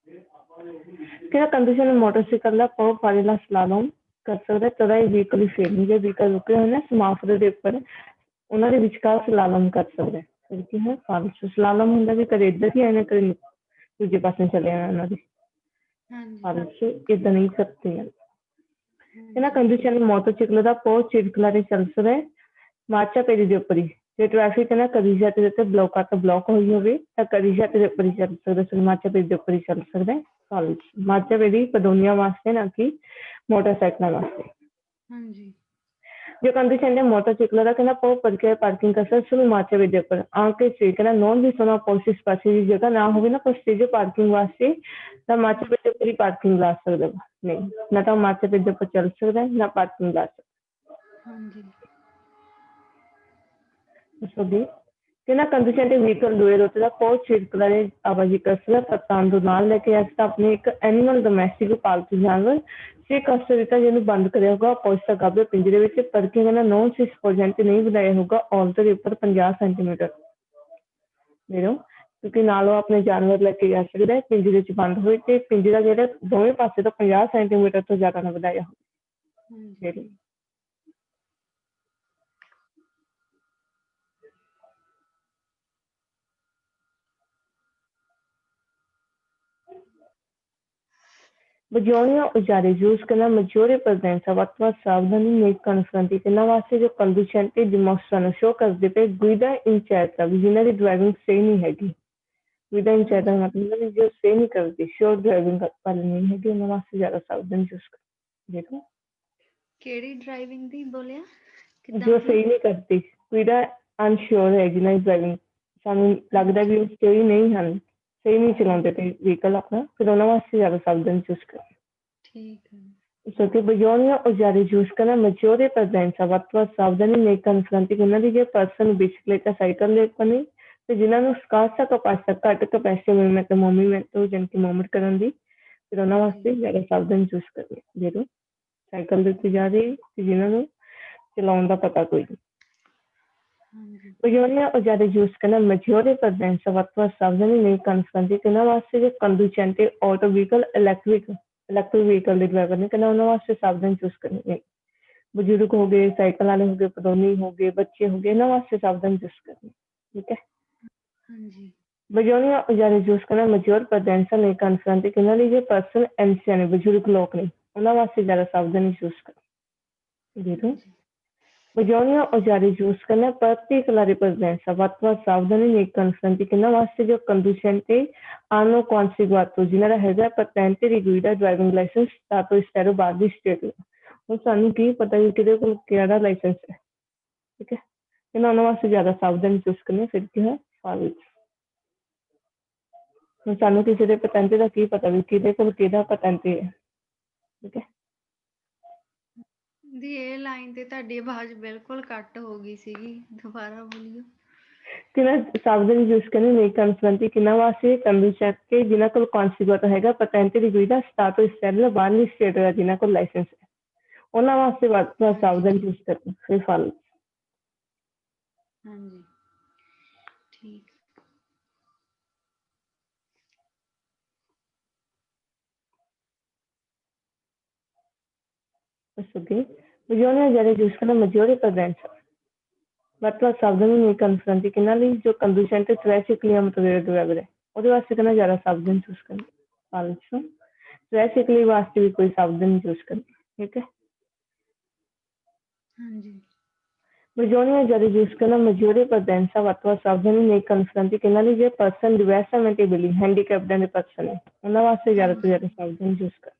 ਕਿਹੜਾ condition motorcycle ਦਾ ਪਾਓ ਫਾੜੇਲਾ ਸਲਾਲੋਮ ਕਰ ਸਕਦਾ ਤਦਾ ਇਹ ਵਹੀਕਲ ਹੀ ਫੇਰਨੀ ਜੇ ਵਹੀਕਲ ਰੁਕੇ ਹੋਏ ਨੇ ਸਮਾਫਰੇ ਦੇ ਉੱਪਰ ਉਹਨਾਂ ਦੇ ਵਿਚਕਾਰ ਸਲਾਲਮ ਕਰ ਸਕਦਾ ਫਿਰ ਕੀ ਹੈ ਫਾਲਸ ਸਲਾਲਮ ਹੁੰਦਾ ਵੀ ਕਦੇ ਇੱਧਰ ਹੀ ਆਏ ਨੇ ਕਦੇ ਦੂਜੇ ਪਾਸੇ ਚਲੇ ਆਏ ਉਹਨਾਂ ਦੀ ਫਾਲਸ ਇਦਾਂ ਨਹੀਂ ਸਕਦੇ ਹਨ ਇਹਨਾਂ ਕੰਡੀਸ਼ਨ ਮੋਟਰਸਾਈਕਲ ਦਾ ਪਾਓ ਚਿਰਕਲਾਰੇ ਚੱਲ ਸਕਦਾ ਮਾਚਾ ਪੇਰੀ ਦੇ ਉੱਪਰ ਹੀ ਜੇ ਟ੍ਰੈਫਿਕ ਹੈ ਨਾ ਕਦੀ ਜਾਂਦੇ ਤੇ ਬਲੌਕ ਹੋਈ ਹੋਵੇ ਤਾਂ ਕਦੀ ਜਾਂਦੇ ਦੇ ਉੱਪਰ ਹੀ ਚੱਲ ਸਕਦਾ ਮਾਚਾ ਪੇਰੀ ਦੇ ਉੱਪਰ ਹੀ ਚੱਲ ਸਕਦਾ ਫਾਲਸ ਮਾਚਾ ਪੇਰੀ ਪਦੋਨੀਆਂ ਵਾਸਤੇ ਨਾ ਕਿ ਮੋਟਰਸਾਈਕਲਾਂ ਵਾਸਤੇ ਹਾਂਜੀ जो कंडीशन है मोटरसाइकिल का कहना पाओ पड़के पार्किंग कर सकते माचा वे पर आके से कहना नॉन भी सोना पॉसिस पास की जगह ना हो ना पर स्टेज पार्किंग वास्ते तो माचा पे पूरी पार्किंग ला सकते नहीं ना तो माचा पे पर चल सकता है ना पार्किंग ला सकते कहना कंडीशन है व्हीकल दोए रोते का पाओ छिड़कला आवाजी कर सकता पतान दो नाल लेके आस्ता अपने एक एनिमल डोमेस्टिक पालतू जानवर से कष्ट दिता जिन्हें बंद कराया होगा पौष्टिक गाबे पिंजरे में परखे कहना 9-6% नहीं बनाया होगा ऑल्टर ऊपर 50 सेंटीमीटर मेरो क्योंकि नालों अपने जानवर लेके जा सकता है पिंजरे च बंद हुए तो पिंजरा जो दोवें पासे तो 50 सेंटीमीटर तो ज्यादा ना बनाया हो Bajonia ujare use करना majore presenza वत्वा सावधानी नहीं confronti करना वास्ते जो conditionte dimostrano show करते पे guida incerta visionary driving सही नहीं हैगी guida incerta मतलब जो सही नहीं करती sure driving वाली नहीं हैगी उन वास्ते ज्यादा सावधान यूज कर देखो केड़ी ड्राइविंग दी बोलिया जो सही नहीं करती guida unsure हैगी ना ड्राइविंग सानू लगदा भी सही नहीं हैं सही नहीं चलाते थे व्हीकल अपना फिर उन्होंने वास्ते ज्यादा सावधान चूज कर Bajonia ujare use करना majore presenza वत्वा सावधानी नहीं confronti करना दी जो person bicycle साइकिल ले पनी तो जिन्होंने स्कासा कैपेसिटी घट कैपेसिटी मूवमेंट हो जिनकी मूवमेंट करने दी फिर उन्होंने वास्ते ज्यादा सावधान चूज करनी जेरो साइकिल लेती जा रही जिन्होंने चलाने का पता कोई नहीं Bajonia ujare use करना majore presenza वत्वा सावधानी नहीं confronti करना वास्ते जो conducente auto vehicle electric vehicle के ड्राइवर ने कहना उन्होंने वास्ते सावधान चूज करनी नहीं बुजुर्ग हो गए साइकिल वाले हो गए पदोनी हो गए बच्चे हो गए इन्होंने वास्ते सावधान चूज करनी ठीक है Bajonia ujare use करना major presenza नहीं confronti करना लीजिए पर्सन एंसियन बुजुर्ग लोग नहीं उन्होंने वास्ते ज्यादा सावधानी चूज करनी Bajonia ujare use करना particolare presenza वत्वा सावधानी नहीं confronti करना वास्ते जो conducente hanno conseguito जिन्होंने हैगा patente di guida driving license stato estero ਬਾਹਰ ਦੀ ਸਟੇਟ ਹੁਣ ਸਾਨੂੰ ਕੀ ਪਤਾ ਵੀ ਕਿਹਦੇ ਕੋਲ ਕਿਹੜਾ ਲਾਇਸੈਂਸ ਹੈ ਠੀਕ ਹੈ ਇਹਨਾਂ ਵਾਸਤੇ ਜ਼ਿਆਦਾ ਸਾਵਧਾਨੀ ਚੂਜ਼ ਕਰਨੀ ਫਿਰ ਕੀ ਹੈ ਫਾਲਸ ਹੁਣ ਸਾਨੂੰ ਕਿਸੇ ਦੇ ਪਤੈਂਤੇ ਦਾ ਕੀ ਪਤਾ ਵੀ ਕਿਹਦੇ ਕੋਲ ਕਿਹਦਾ ਪਤੈਂਤੇ ਹੈ ਠੀਕ ਹੈ ਦੀ ਇਹ ਲਾਈਨ ਤੇ ਤੁਹਾਡੀ ਆਵਾਜ਼ ਬਿਲਕੁਲ ਕੱਟ ਹੋ ਗਈ ਸੀਗੀ ਦੁਬਾਰਾ ਬੋਲਿਓ ਕਿਹਨਾਂ ਸਾਵਧਾਨੀ ਚੂਜ਼ ਕਰਨੀ ਨਹੀਂ confronti ਕਿਹਨਾਂ ਵਾਸਤੇ ਕੰਡੀਸ਼ਨ ਕੇ ਜਿਨ੍ਹਾਂ ਕੋਲ ਕਨਸਿਗੂਟ ਹੈਗਾ ਪਤੈਂਤੇ ਦੀ ਗੁਇਦਾ ਸਟਾਟੋ ਇਸਟੈਬਲ ਬਾਹਰਲੀ ਸਟੇਟ ਦਾ ਜਿਨ੍ਹਾਂ ਕੋਲ ਲਾਇਸੈਂਸ ਹੈ ਉਹਨਾਂ ਵਾਸਤੇ ਵੱਧ ਸਾਵਧਾਨੀ ਚੂਜ਼ ਕਰਨੀ ਫਿਰ ਫਾਲਸ ਹਾਂਜੀ ਠੀਕ Okay. Bajonia ujare use करना majore presenza मतलब सावधानी नहीं confronti किन्ना ਲਈ जो conducente traffic नियम ਤੋਂ ड्राइवर है ਉਹਦੇ ਵਾਸਤੇ ਕਹਿੰਦਾ ਜ਼ਿਆਦਾ ਸਾਵਧਾਨ ਚੂਜ਼ ਕਰਨੀ ਫਾਲਸ ਟ੍ਰੈਫਿਕ ਲਈ ਵਾਸਤੇ ਵੀ ਕੋਈ ਸਾਵਧਾਨੀ ਚੂਜ਼ ਕਰਨੀ ਠੀਕ ਹੈ ਹਾਂਜੀ Bajonia ujare use करना majore presenza वत्वा सावधानी नहीं confronti किन्ना ਲਈ ਜੇ person diversamente ability handicapped ਦੇ person ਹੈ ਉਹਨਾਂ ਵਾਸਤੇ ਜ਼ਿਆਦਾ ਤੋਂ ਜ਼ਿਆਦਾ ਸਾਵਧਾਨੀ ਚੂਜ਼ ਕਰ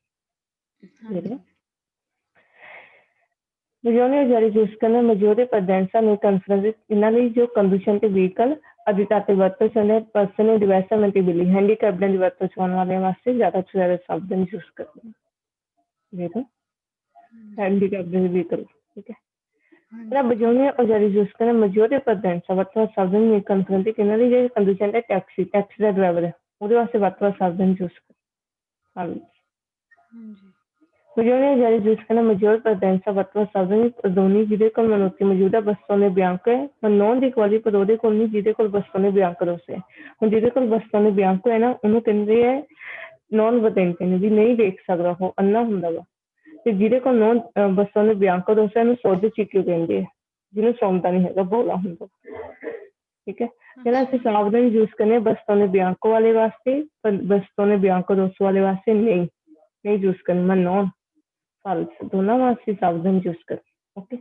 Bajonia ujare use करना majore presenza नहीं confronti किन्ना ਲਈ ਜੋ conducente vehicle ਅਧਿਕਾਤੇ ਵਰਤੋਂ ਚਾਹੁੰਦੇ person diversamente ability handicapped ਦੀ ਵਰਤੋਂ ਚਾਹੁਣ ਵਾਲਿਆਂ ਵਾਸਤੇ ਜ਼ਿਆਦਾ ਤੋਂ ਜ਼ਿਆਦਾ ਸਾਵਧਾਨੀ ਚੂਜ਼ ਕਰਨੀ ਦੇਖੋ handicapped vehicle ਠੀਕ ਹੈ Era Bajonia ujare use करना majore presenza वत्वा सावधानी नहीं confronti किन्ना ਲਈ ਜੇ conducente taxi ਦਾ ਡਰਾਈਵਰ ਹੈ ਉਹਦੇ ਵਾਸਤੇ ਵਰਤੋਂ ਸਾਵਧਾਨੀ ਚੂਜ਼ ਕਰਨੀ ਹਾਂਜੀ Bajonia ujare use करना major presenza वत्वा सावधानी पदोनी ਜਿਹਦੇ ਕੋਲ ਮਨੁੱਖੀ ਮੌਜੂਦਾ ਬਸਤੋਨੇ ਬਿਆੰਕੋ ਹੈ ਮਨੋਂ ਦੀ ਕੁਆਲੀ ਪਰ ਉਹਦੇ ਕੋਲ ਨਹੀਂ ਜਿਹਦੇ ਕੋਲ ਬਸਤੋਨੇ ਬਿਆੰਕੋ ਦੋਸੇ ਹੁਣ ਜਿਹਦੇ ਕੋਲ ਬਸਤੋਨੇ ਬਿਆੰਕੋ ਹੈ ਨਾ ਉਹਨੂੰ ਕਹਿੰਦੇ ਹੈ ਨੌਨ ਵਦੈਂਤੇ ਨੇ ਵੀ ਨਹੀਂ ਦੇਖ ਸਕਦਾ, ਉਹ ਅੰਨਾ ਹੁੰਦਾ ਵਾ। ਤੇ ਜਿਹਦੇ ਕੋਲ ਨੌਨ ਬਸਤੋਂ ਨੇ ਬਿਆੰਕੋ ਦੋਸਾ ਨੂੰ ਸੋਧ ਚੀਕਿਓ ਕਹਿੰਦੇ ਆ, ਜਿਹਨੂੰ ਸੌਂਦਾ ਨਹੀਂ ਹੈਗਾ, ਭੋਲਾ ਹੁੰਦਾ। ठीक है, कहना ਅਸੀਂ ਸਾਵਧਾਨ ਯੂਜ਼ ਕਰਨੇ ਬਸਤੋਂ ਨੇ ਬਿਆੰਕੋ ਵਾਲੇ ਵਾਸਤੇ, ਪਰ ਬਸਤੋਂ ਨੇ ਬਿਆੰਕੋ ਦੋਸੋ ਵਾਲੇ ਵਾਸਤੇ ਨਹੀਂ ਯੂਜ਼ ਕਰਨਾ। ਨੌਨ ਫਾਲਸ ਦੋਨਾਂ ਵਾਸਤੇ ਸਾਵਧਾਨ ਯੂਜ਼ ਕਰ। ਓਕੇ,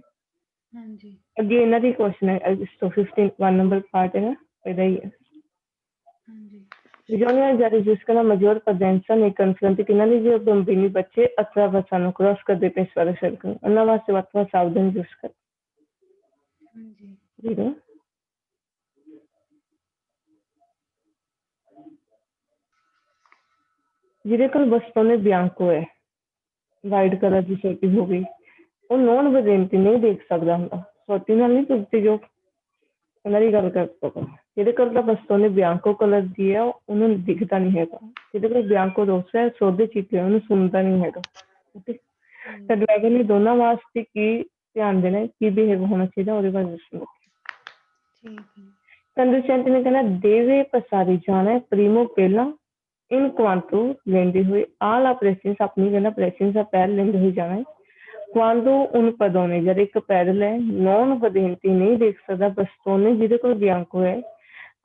ਹਾਂਜੀ ਅੱਗੇ ਇਹਨਾਂ ਦੀ ਕੁਐਸਚਨ ਹੈ ਇਸ ਤੋਂ 15 1 ਨੰਬਰ ਪਾर्ट है ना, ਇਹਦਾ ਹੀ है। ਹਾਂਜੀ Bisogna giustificare la maggior presenza nei confronti finali di bambini बच्चे attraversano cross ਕਰਦੇ ਪਏ ਸਾਰੇ ਸੜਕ ਨੂੰ, ਉਹਨਾਂ ਵਾਸਤੇ ਵੱਖ-ਵੱਖ ਸਾਵਧਾਨ ਯੂਜ਼ ਕਰ। ਹਾਂਜੀ ਠੀਕ ਹੈ, ਜਿਹਦੇ ਕੋਲ ਬਸਤੋਨੇ ਬਿਆੰਕੋ ਹੈ, ਵਾਈਟ ਕਲਰ ਦੀ ਸੋਟੀ ਹੋ ਗਈ, ਉਹ ਨੌਨ ਵਿਦੇਂਤੀ ਨਹੀਂ ਦੇਖ ਸਕਦਾ ਹੁੰਦਾ, ਸੋਟੀ ਨਾਲ ਨਹੀਂ ਤੁਰਦੀ ਜੋ, ਉਹਨਾਂ ਦੀ ਗੱਲ ਕਰ ਸਕਦਾ। ਜਿਹਦੇ ਕੋਲ ਤਾਂ ਬਸਤੋਨੇ ਬਿਆੰਕੋ ਕਲਰ ਦੀ ਹੈ, ਉਹਨੂੰ ਦਿਖਦਾ ਨਹੀਂ ਹੈਗਾ। ਜਿਹਦੇ ਕੋਲ ਬਿਆੰਕੋ ਦੋਸਾ ਹੈ, ਸੋਧੇ ਚੀਤੇ, ਉਹਨੂੰ ਸੁਣਦਾ ਨਹੀਂ ਹੈਗਾ। ਓਕੇ, ਤਾਂ ਡਰਾਈਵਰ ਨੇ ਦੋਨਾਂ ਵਾਸਤੇ ਕੀ ਧਿਆਨ ਦੇਣਾ, ਕੀ ਬਿਹੇਵ ਹੋਣਾ ਚਾਹੀਦਾ, ਉਹਦੇ ਬਾਰੇ ਦੱਸੋ। ਠੀਕ ਹੈ ਕੰਦੂਸੈਂਟ ਨੇ ਕਹਿਣਾ ਦੇਵੇ ਪਸਾਰੀ ਜਾਣਾ ਪ੍ਰੀਮੋ ਪਹਿਲਾਂ ਇਨ ਕੁਆਂਟੋ ਲੈਂਦੇ ਹੋਏ ਆਲ ਆਪਰੇਸ਼ਨਸ ਆਪਣੀ ਕਹਿੰਦਾ ਆਪਰੇਸ਼ਨਸ ਦਾ ਪੈਰ ਲੈਂਦੇ ਹੋਏ ਜਾਣਾ ਹੈ। quando un padrone जब एक पैदल है non vedente नहीं देख सकता बस्तोने ਜਿਹਦੇ ਕੋਲ ਬਿਆੰਕੋ ਹੈ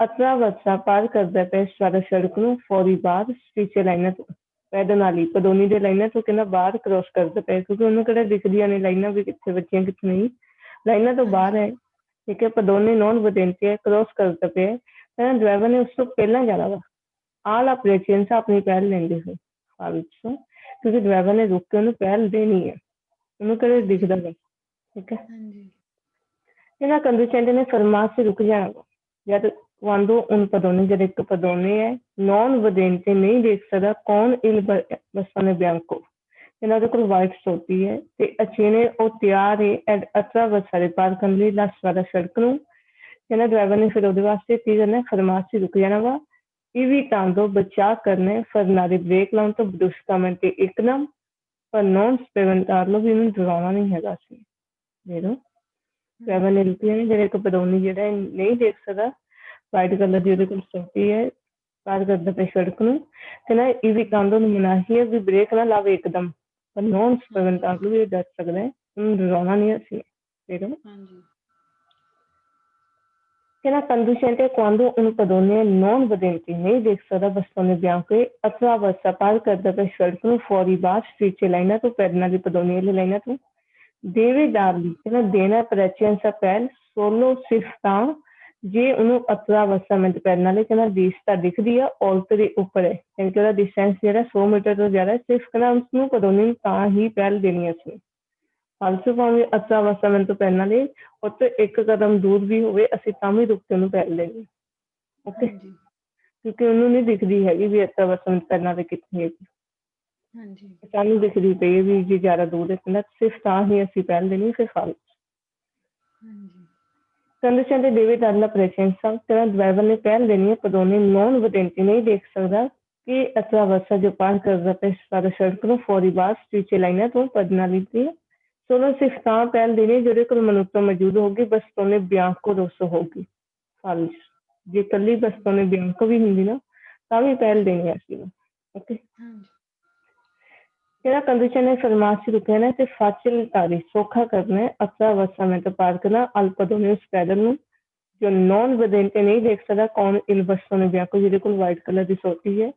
attraversa ਪਾਰ ਕਰਦਾ ਪਿਆ ਸਾਰਾ ਸੜਕ ਨੂੰ ਫੌਰੀ ਬਾਹਰ ਸਟੀਚਰ ਲਾਈਨਾਂ ਤੋਂ ਪੈਦਲ ਨਾਲ ਹੀ ਪਦੋਨੀ ਦੇ ਲਾਈਨਾਂ ਤੋਂ ਕਹਿੰਦਾ ਬਾਹਰ ਕ੍ਰੋਸ ਕਰਦਾ ਪਿਆ, ਕਿਉਂਕਿ ਉਹਨੂੰ ਕਿਹੜਾ ਦਿਖਦੀਆਂ ਨੇ ਲਾਈਨਾਂ ਵੀ ਕਿੱਥੇ ਬੱਚੀਆਂ ਕਿੱਥੇ ਨਹੀਂ, ਲਾਈਨਾਂ ਤੋਂ ਬਾਹਰ ਹੈ। ਠੀਕ ਹੈ, ਪਦੋਨੇ ਨੌਨ ਵਦੈਂਤੇ ਹੈ, ਕ੍ਰੋਸ ਕਰਦਾ ਪਿਆ, ਕਹਿੰਦਾ ਡਰਾਈਵਰ ਨੇ ਉਸ ਤੋਂ ਪਹਿਲਾਂ ਜਾਣਾ ਵਾ। ਆਲ ਆਪਰੇਸ਼ਨਸ ਆਪਣੀ ਪਹਿਲ ਲੈਂਦੇ ਹੋਏ ਵਿੱਚੋਂ, ਕਿਉਂਕਿ ਡਰਾਈਵਰ ਨੇ ਰੁਕ ਕੇ ਉਹਨੂੰ ਪਹਿਲ ਦੇਣੀ ਹੈ, ਉਹਨੂੰ ਕਦੇ ਦਿਖਦਾ ਵਾ। ਠੀਕ ਹੈ, ਇਹਨਾਂ ਕੰਦੂਸੈਂਟ ਨੇ ਫਰਮਾਸ ਰੁਕ ਜਾਣਾ ਵਾ ਜਦ quando un padrone ਜਦ ਇੱਕ padrone ਹੈ non vedente ਨਹੀਂ ਦੇਖ ਸਕਦਾ ਕੌਣ il bastone bianco, ਇਹਨਾਂ ਉਹਦੇ ਕੋਲ ਵਾਈਟ ਸੋਟੀ ਹੈ ਤੇ ਅਚੇਨੇ ਉਹ ਤਿਆਰ ਹੈ ਐਡ attraversare ਪਾਰ ਕਰਨ ਲਈ la strada ਸੜਕ ਨੂੰ। ਕਹਿੰਦਾ ਡਰਾਈਵਰ ਨੇ ਫਿਰ ਉਹਦੇ ਵਾਸਤੇ ਕੀ ਕਰਨਾ, ਫਰਮਾਸ ਰੁਕ ਜਾਣਾ ਵਾ, evitando ਬਚਾ ਕਰਨਾ ਫਰਨਾਰੇ ਬ੍ਰੇਕ ਲਾਉਣ ਤੋਂ bruscamente ਤੇ ਇੱਕਦਮ, ਪਰ non spaventarlo ਵੀ ਉਹਨੂੰ ਡਰਾਉਣਾ ਨਹੀਂ ਹੈਗਾ ਸੀ। ਦੇਖੋ ਡਰਾਈਵਰ ਨੇ ਰੁਕਿਆ ਨਹੀਂ, ਜਿਹੜਾ ਇੱਕ ਪਦੌਨੀ ਜਿਹੜਾ ਨਹੀਂ ਦੇਖ ਸਕਦਾ ਵਾਈਟ ਕਲਰ ਦੀ ਉਹਦੇ ਕੋਲ ਸੋਟੀ ਹੈ, ਪਾਰ ਕਰਦਾ ਪਿਆ ਸੜਕ ਨੂੰ, ਕਹਿੰਦਾ evitando ਨੂੰ ਮਨਾਹੀ ਹੈ ਵੀ ਬ੍ਰੇਕ ਨਾ ਲਾਵੇ ਇੱਕਦਮ, ਪਰ non spaventarlo ਵੀ ਡਰ ਸਕਦਾ ਹੈ, ਉਹਨੂੰ ਡਰਾਉਣਾ ਨਹੀਂ ਅਸੀਂ। ਦੇਖੋ ਕਹਿੰਦਾ conducente quando un padrone non vedente ਨਹੀਂ ਦੇਖ ਸਕਦਾ bastone bianco attraversa ਪਾਰ ਕਰਦਾ ਪਿਆ ਸੜਕ ਨੂੰ ਫੌਰੀ ਬਾਹਰ ਸਟਰੀਚੇ ਲਾਈਨਾਂ ਤੋਂ ਪੈਦਲਾਂ ਦੀ ਪਦੋਨੀ ਵਾਲੀ ਲਾਈਨਾਂ ਤੋਂ ਦੇਵੇ ਦਾਰਲੀ ਕਹਿੰਦਾ ਦੇਣਾ ਪ੍ਰੈਚੈਂਸਾ ਪਹਿਲ ਸੋਲੋ ਸਿਰਫ ਤਾਂ ਜੇ ਉਹਨੂੰ attraversamento ਪੈਦਲਾਂ ਲਈ ਕਹਿੰਦਾ ਦਿਸ਼ਤਾ ਦਿਖਦੀ ਆ ਔਲਤ ਦੇ ਉੱਪਰ ਹੈ, ਯਾਨੀ ਕਿ ਉਹਦਾ ਡਿਸਟੈਂਸ ਜਿਹੜਾ 100 ਮੀਟਰ ਤੋਂ ਜ਼ਿਆਦਾ, ਸਿਰਫ ਕਹਿੰਦਾ ਉਸਨੂੰ ਪਦੋਨੀ ਨੂੰ ਤਾਂ ਹੀ ਪਹਿਲ ਦੇਣੀ ਅਸੀਂ। ਫਾਲਸੂ ਭਾਵੇਂ attraversamento ਪਹਿਲਾਂ ਲਈ ਉੱਥੇ ਇੱਕ ਕਦਮ ਦੂਰ ਵੀ ਹੋਵੇ ਅਸੀਂ ਤਾਂ ਵੀ ਰੁਕ ਕੇ ਉਹਨੂੰ ਪਹਿਲ ਦੇਣੀ। ਓਕੇ, ਕਿਉਂਕਿ ਉਹਨੂੰ ਨਹੀਂ ਦਿਖਦੀ ਹੈਗੀ ਵੀ attraversamento ਪਹਿਲਾਂ ਤੇ ਕਿੱਥੇ ਹੈਗੀ, ਸਾਨੂੰ ਦਿਖਦੀ ਪਈ ਵੀ ਜੇ ਜ਼ਿਆਦਾ ਦੂਰ ਹੈ, ਕਹਿੰਦਾ ਸਿਰਫ ਤਾਂ ਹੀ ਅਸੀਂ ਪਹਿਲ ਦੇਣੀ। ਫਿਰ false conducente deve dare la presenza, ਕਹਿੰਦਾ ਡਰਾਈਵਰ ਨੇ ਪਹਿਲ ਦੇਣੀ ਹੈ ਪਦੋਨੇ non vedente ਨਹੀਂ ਦੇਖ ਸਕਦਾ ਕਿ attraversa ਜੋ ਪਾਰ ਕਰਦਾ ਪਿਆ ਸਾਰਾ ਸੜਕ ਨੂੰ ਫੌਰੀ ਬਾਹਰ ਸਟੀਚੇ ਲਾਈਨਾਂ ਤੋਂ ਪਦਨਾ ਲਈ ਸੋਲੋ ਸਿਰਫ ਤਾਂ ਪਹਿਲ ਦੇਣੀ ਜਿਹਦੇ ਕੋਲ ਮਨੁੱਖਤਾ ਮੌਜੂਦ ਹੋਊਗੀ, ਬਸਤੋਨੇ ਬਿਆੰਕੋ ਦੋਸੋ ਹੋਊਗੀ। ਫਾਲਸ ਜੇ ਇਕੱਲੀ ਬਸਤੋਨੇ ਬਿਆੰਕੋ ਵੀ ਹੁੰਦੀ ਨਾ ਤਾਂ ਵੀ ਪਹਿਲ ਦੇਣੀ ਅਸੀਂ। ਓਕੇ, ਜਿਹੜਾ ਕੰਡੀਸ਼ਨ ਹੈ ਫਰਮਾਸੀ ਰੁਕਿਆ ਨਾ ਤੇ facilitare ਸੌਖਾ ਕਰਨਾ ਹੈ attraversamento ਪਾਰ ਕਰਨਾ al padrone ਉਸ ਪੈਦਲ ਨੂੰ ਜੋ non vedente ਨਹੀਂ ਦੇਖ ਸਕਦਾ ਕੌਣ il bastone bianco ਜਿਹਦੇ ਕੋਲ ਵਾਈਟ ਕਲਰ ਦੀ ਸੋਟੀ ਹੈ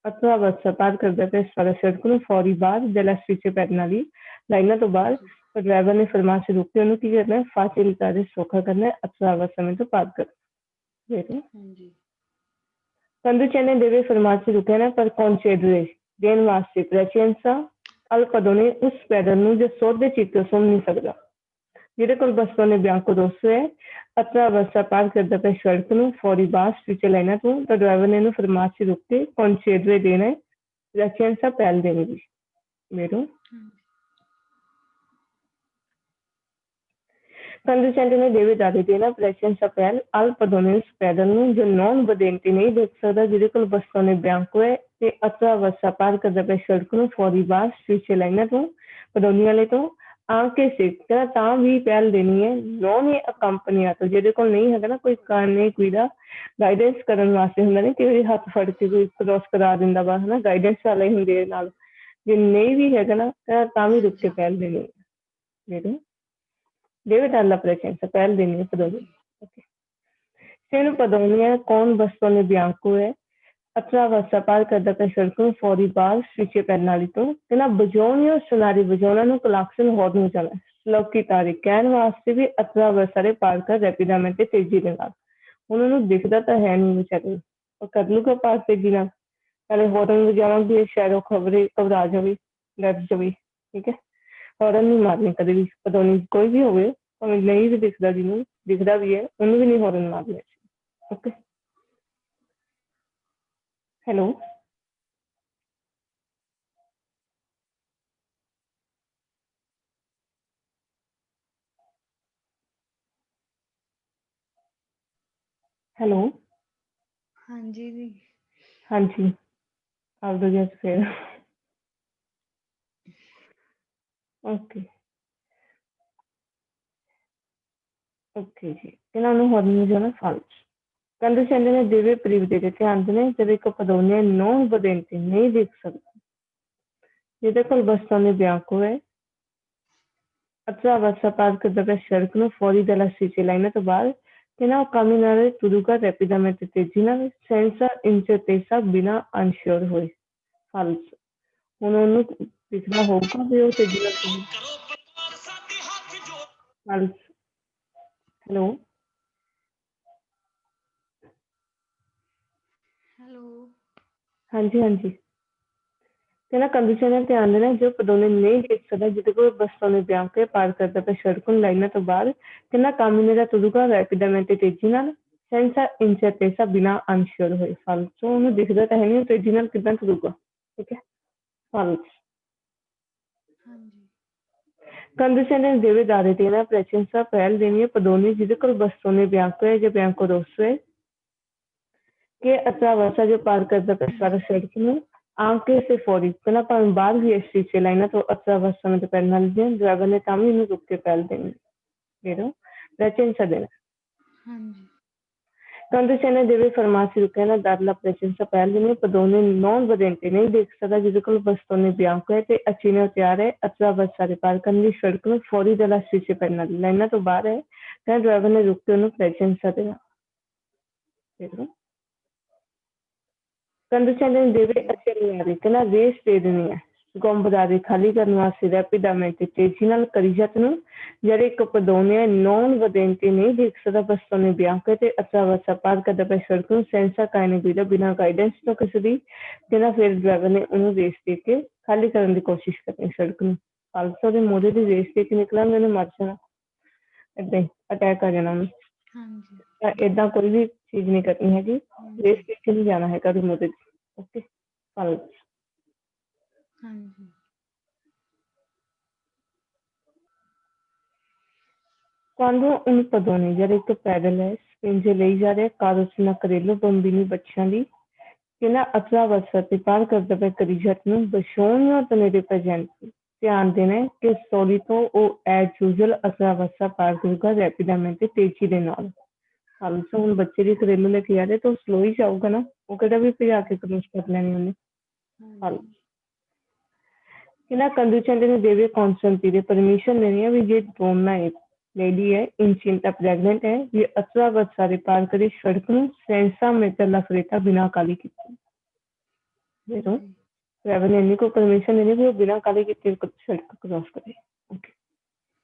attraversa ਪਾਰ ਕਰਦਾ ਪਿਆ ਸਾਰਾ ਸੜਕ ਨੂੰ ਫੌਰੀ ਬਾਹਰ della striscia pedonali ਲਾਈਨਾਂ ਤੋਂ ਬਾਹਰ। ਪਰ ਡਰਾਈਵਰ ਨੇ ਫਰਮਾਸੀ ਰੁਕ ਕੇ ਉਹਨੂੰ ਕੀ ਕਰਨਾ ਹੈ facilitare ਸੌਖਾ ਕਰਨਾ ਹੈ attraversamento ਪਾਰ ਕਰ। conducente deve fermarsi ਰੁਕਿਆ ਪਰ concedere ਦੇਣ ਵਾਸਤੇ ਪ੍ਰੈਚੈਂਸਾ al padrone ਉਸ ਪੈਦਲ ਨੂੰ ਜੋ ਸੋਧੇ ਚੀਤੇ ਸੁਣ ਨਹੀਂ ਸਕਦਾ, ਜਿਹਦੇ ਕੋਲ ਬਸਤੋਨੇ ਬਿਆੰਕੋ ਦੋਸੋ ਹੈ attraversa ਪਾਰ ਕਰਦਾ ਪਿਆ ਸੜਕ ਨੂੰ ਫੌਰੀ ਬਾਹਰ ਸਟੀਚੇ ਲਾਈਨਾਂ ਤੋਂ, ਤਾਂ ਡਰਾਈਵਰ ਨੇ ਇਹਨੂੰ ਫਰਮਾਸੀ ਰੁਕ ਕੇ concedere ਦੇਣਾ ਹੈ ਪ੍ਰੈਚੈਂਸਾ ਪਹਿਲ ਦੇਣੀ ਦੀ। ਮੇਰੋ conducente ਨੇ deve dare ਦੇਣਾ ਪ੍ਰੈਚੈਂਸਾ ਪਹਿਲ al padrone ਉਸ ਪੈਦਲ ਨੂੰ ਜੋ non vedente ਨਹੀਂ ਦੇਖ ਸਕਦਾ, ਜਿਹਦੇ ਕੋਲ ਬਸਤੋਨੇ ਬਿਆੰਕੋ ਹੈ ਤੇ attraversa ਪਾਰ ਕਰਦਾ ਪਿਆ ਸੜਕ ਨੂੰ ਫੌਰੀ ਬਾਹਰ ਸਟੀਚੇ ਲਾਈਨਾਂ ਤੋਂ ਪਦੋਨੀ ਵਾਲੇ ਤੋਂ ਆਂਕੇ ਸਿੱਖਦਾ ਤਾਂ ਵੀ ਪਹਿਲ ਦੇਣੀ ਹੈ ਨੌਵੇਂ ਕੰਪਨੀਆਂ ਤੋਂ ਜਿਹਦੇ ਕੋਲ ਨਹੀਂ ਹੈਗਾ ਨਾ ਕੋਈ ਕਰਨੇ ਕੋਈ ਦਾ ਗਾਈਡੈਂਸ ਕਰਨ ਵਾਸਤੇ ਹੁੰਦਾ ਨੇ ਕਿ ਹੱਥ ਫੜ ਕੇ ਕੋਈ ਕ੍ਰੋਸ ਕਰਾ ਦਿੰਦਾ ਵਾ ਹਨਾ ਗਾਈਡੈਂਸ ਵਾਲੇ ਹੁੰਦੇ ਨਾਲ ਜੇ ਨਹੀਂ ਵੀ ਹੈਗਾ ਨਾ ਤਾਂ ਵੀ ਰੁਕ ਕੇ ਪਹਿਲ ਦੇਣੀ ਹੈ ਜਿਹੜੇ deve darla presenza per linee pedoni. Okay. Se non pedoni con bastone bianco attraversa parca da cercano fuori bar svice pennalito che na bisogno suonare bisogno collection horn jana ਲੋਕੀ ਤਾਰੀ ਕਹਿਣ ਵਾਸਤੇ ਵੀ attraversare parca rapidamente ਤੇਜ਼ੀ ਦੇ ਨਾਲ ਉਹਨਾਂ ਨੂੰ ਦਿਖਦਾ ਤਾਂ ਹੈ ਨਹੀਂ ਵਿਚਾਰੇ ਉਹ ਕਰ ਲੂਗਾ ਪਾਸ ਤੇਜ਼ੀ ਨਾਲ ਨਾਲੇ ਹੋਰਨ ਵਜਾਵਾਂਗੇ ਸ਼ਾਇਦ ਉਹ ਘਬਰਾ ਜਾਵੇ ਡਰ ਜਾਵੇ ਠੀਕ ਹੈ ਹੌਰਨ ਨਹੀਂ ਮਾਰਨੀ ਕਦੇ ਵੀ ਪਤੋਨੀ ਕੋਈ ਵੀ ਹੋਵੇ ਭਾਵੇਂ ਨਹੀਂ ਵੀ ਦਿਖਦਾ ਜਿਹਨੂੰ ਦਿਖਦਾ ਵੀ ਹੈ ਉਹਨੂੰ ਵੀ ਨਹੀਂ ਹੌਰਨ ਮਾਰਨੀ ਓਕੇ ਹੈਲੋ ਹੈਲੋ ਹਾਂਜੀ ਜੀ ਹਾਂਜੀ ਆਪ ਦੋ ਜਸ ਫਿਰ ਓਕੇ ਓਕੇ ਜੀ ਇਹਨਾਂ ਨੂੰ ਹੌਰਨ ਵਜਾਉਣਾ false quando si ne deve prevedere che andane deve copadone non vedente nei dixon ਜਿਹਦੇ ਕੋਲ bastone bianco ਹੈ attraversa parte della cercano fuori dalla siciliana ਤੋਂ ਬਾਅਦ che ਨਾ camminare turuga rapidamente ਤੇਜ਼ੀ ਨਾਲ senza incertezza ਬਿਨਾਂ unsure ਹੋਏ falso ਹੁਣ ਉਹਨੂੰ ਦਿਖਣਾ ਹੋਊਗਾ ਵੀ ਉਹ ਤੇਜ਼ੀ ਨਾਲ falso ਹੈਲੋ ਹੈਲੋ ਹਾਂਜੀ ਹਾਂਜੀ ਤੇ ਨਾ ਕੰਡੀਸ਼ਨਰ ਧਿਆਨ ਦੇਣਾ ਜੋ ਪਦੋਨੇ ਨਹੀਂ ਦੇਖ ਸਕਦਾ ਜਿਹਦੇ ਕੋਲ bastone bianco ਹੈ ਪਾਰ ਕਰਦਾ ਪਿਆ ਸੜਕ ਨੂੰ ਲਾਈਨਾਂ ਤੋਂ ਬਾਅਦ ਕਿੰਨਾ camminare turuga rapidamente ਤੇਜ਼ੀ ਨਾਲ senza incertezza ਬਿਨਾਂ unsure ਹੋਏ falso ਉਹਨੂੰ ਦਿਖਦਾ ਤਾਂ ਹੈ ਨਹੀਂ ਤੇਜ਼ੀ ਨਾਲ ਕਿੱਦਾਂ ਤੁਰੂਗਾ ਠੀਕ ਹੈ falso ਹਾਂਜੀ condizione deve dare una presenza per le pedoni ਜਿਹਦੇ ਕੋਲ bastone bianco ਹੈ ਜਾਂ bianco rosso ਹੈ che attraversa जो पार करता per fare सड़क ਨੂੰ anche se fuori ਪਹਿਲਾਂ ਭਾਵੇਂ ਬਾਹਰ ਵੀ ਇਸ ਚੀਜ਼ ਲਾਈਨਾਂ ਤੋਂ attraversano ਤੇ ਪੈਰ ਨਾਲ ਦੇ ਡਰਾਈਵਰ ਨੇ ਤਾਂ ਵੀ ਇਹਨੂੰ ਰੁਕ ਕੇ ਪਹਿਲ ਦੇਣੀ vero presenza della ਹਾਂਜੀ condizione deve fermarsi rucchiana dar la presenza per le pedone non vedente ਨਹੀਂ ਦੇਖ ਸਕਦਾ ਜਿਹਦੇ ਕੋਲ bastone bianco ਹੈ ਤੇ accino ਤਿਆਰ ਹੈ attraversare ਪਾਰ ਕਰਨ ਦੀ ਸੜਕ ਨੂੰ fuori dalla striscia pennale ਲਾਈਨਾਂ ਤੋਂ ਬਾਹਰ ਹੈ ਤਾਂ ਡਰਾਈਵਰ ਨੇ ਰੁਕ ਕੇ ਉਹਨੂੰ presenza ਦੇਣਾ vero condizione deve accelerare che la race ਦੇ ਦੇਣੀ ਹੈ ਗੋਂਬਦਾਰੀ ਖਾਲੀ ਕਰਨ ਵਾਸਤੇ rapidamente ਤੇਜ਼ੀ ਨਾਲ ਕਰੀ ਜਾਂਦੇ ਨੂੰ ਜਿਹੜੇ ਇੱਕ pedone non vedente ਨਹੀਂ ਦੇਖ ਸਕਦਾ bastone bianco ਤੇ attraversa ਪਾਰ ਕਰਦਾ ਪਿਆ ਸੜਕ ਨੂੰ senza caine guida ਬਿਨਾਂ ਗਾਈਡੈਂਸ ਤੋਂ ਕਿਸੇ ਦੀ ਤੇ ਨਾ ਫਿਰ ਡਰਾਈਵਰ ਨੇ ਉਹਨੂੰ ਰੇਸ ਦੇ ਕੇ ਖਾਲੀ ਕਰਨ ਦੀ ਕੋਸ਼ਿਸ਼ ਕਰਨੀ ਸੜਕ ਨੂੰ ਫਾਲਤੂ ਦੇ ਮੋਢੇ ਦੀ ਰੇਸ ਦੇ ਕੇ ਨਿਕਲਾਂਗੇ ਉਹਨੇ ਮਰ ਜਾਣਾ ਏਦਾਂ ਹੀ ਅਟੈਕ ਆ ਜਾਣਾ ਉਹਨੂੰ ਹਾਂਜੀ ਤਾਂ ਏਦਾਂ ਕੋਈ ਵੀ ਚੀਜ਼ ਨਹੀਂ ਕਰਨੀ ਹੈਗੀ ਰੇਸ ਦੇ ਕੇ ਨਹੀਂ ਜਾਣਾ ਹੈਗਾ ਉਹਦੇ ਮੋਢੇ ਤੇ ਓਕੇ ਫਾਲਤੂ ਹਾਂਜੀ Quando un padrone era il pedale spinge lei giare caro su una carrello bambini bacciali che na attraversa te par ਕਰਦਾ ਪਿਆ ਕਰੀ ਜੱਟ ਨੂੰ ਬਸ਼ੋਨੀਆਂ ਤਨੇਰੇ presenti ਧਿਆਨ ਦੇਣਾ ਕਿ solito o as usual attraversa par ਕਰੂਗਾ rapidamente ਤੇਜ਼ੀ ਦੇ ਨਾਲ ਹਾਲਤ ਹੁਣ ਬੱਚੇ ਦੀ ਕਰੇਲੂ ਲੈ ਕੇ ਆ ਰਹੇ ਤਾਂ ਸਲੋ ਹੀ ਜਾਊਗਾ ਨਾ ਉਹ ਕਿਹੜਾ ਵੀ ਭਜਾ ਕੇ ਕ੍ਰੋਸ ਕਰ ਲੈਣੀ ਉਹਨੇ ਹਾਲਤ che la conducente ne deve consentire permission देनी है भी ये दोनों है लेडी है incinta pregnant है ये attraversare पार करी सड़क ਨੂੰ senza metterla fretta ਬਿਨਾਂ ਕਾਲੀ ਕੀਤੀ vero ਡਰਾਈਵਰ ਨੇ ਇੰਨੀ ਕੋ ਪਰਮਿਸ਼ਨ ਦੇਣੀ ਵੀ ਉਹ ਬਿਨਾਂ ਕਾਲੀ ਕੀਤੇ ਸੜਕ ਕ੍ਰੋਸ ਕਰੇ ਓਕੇ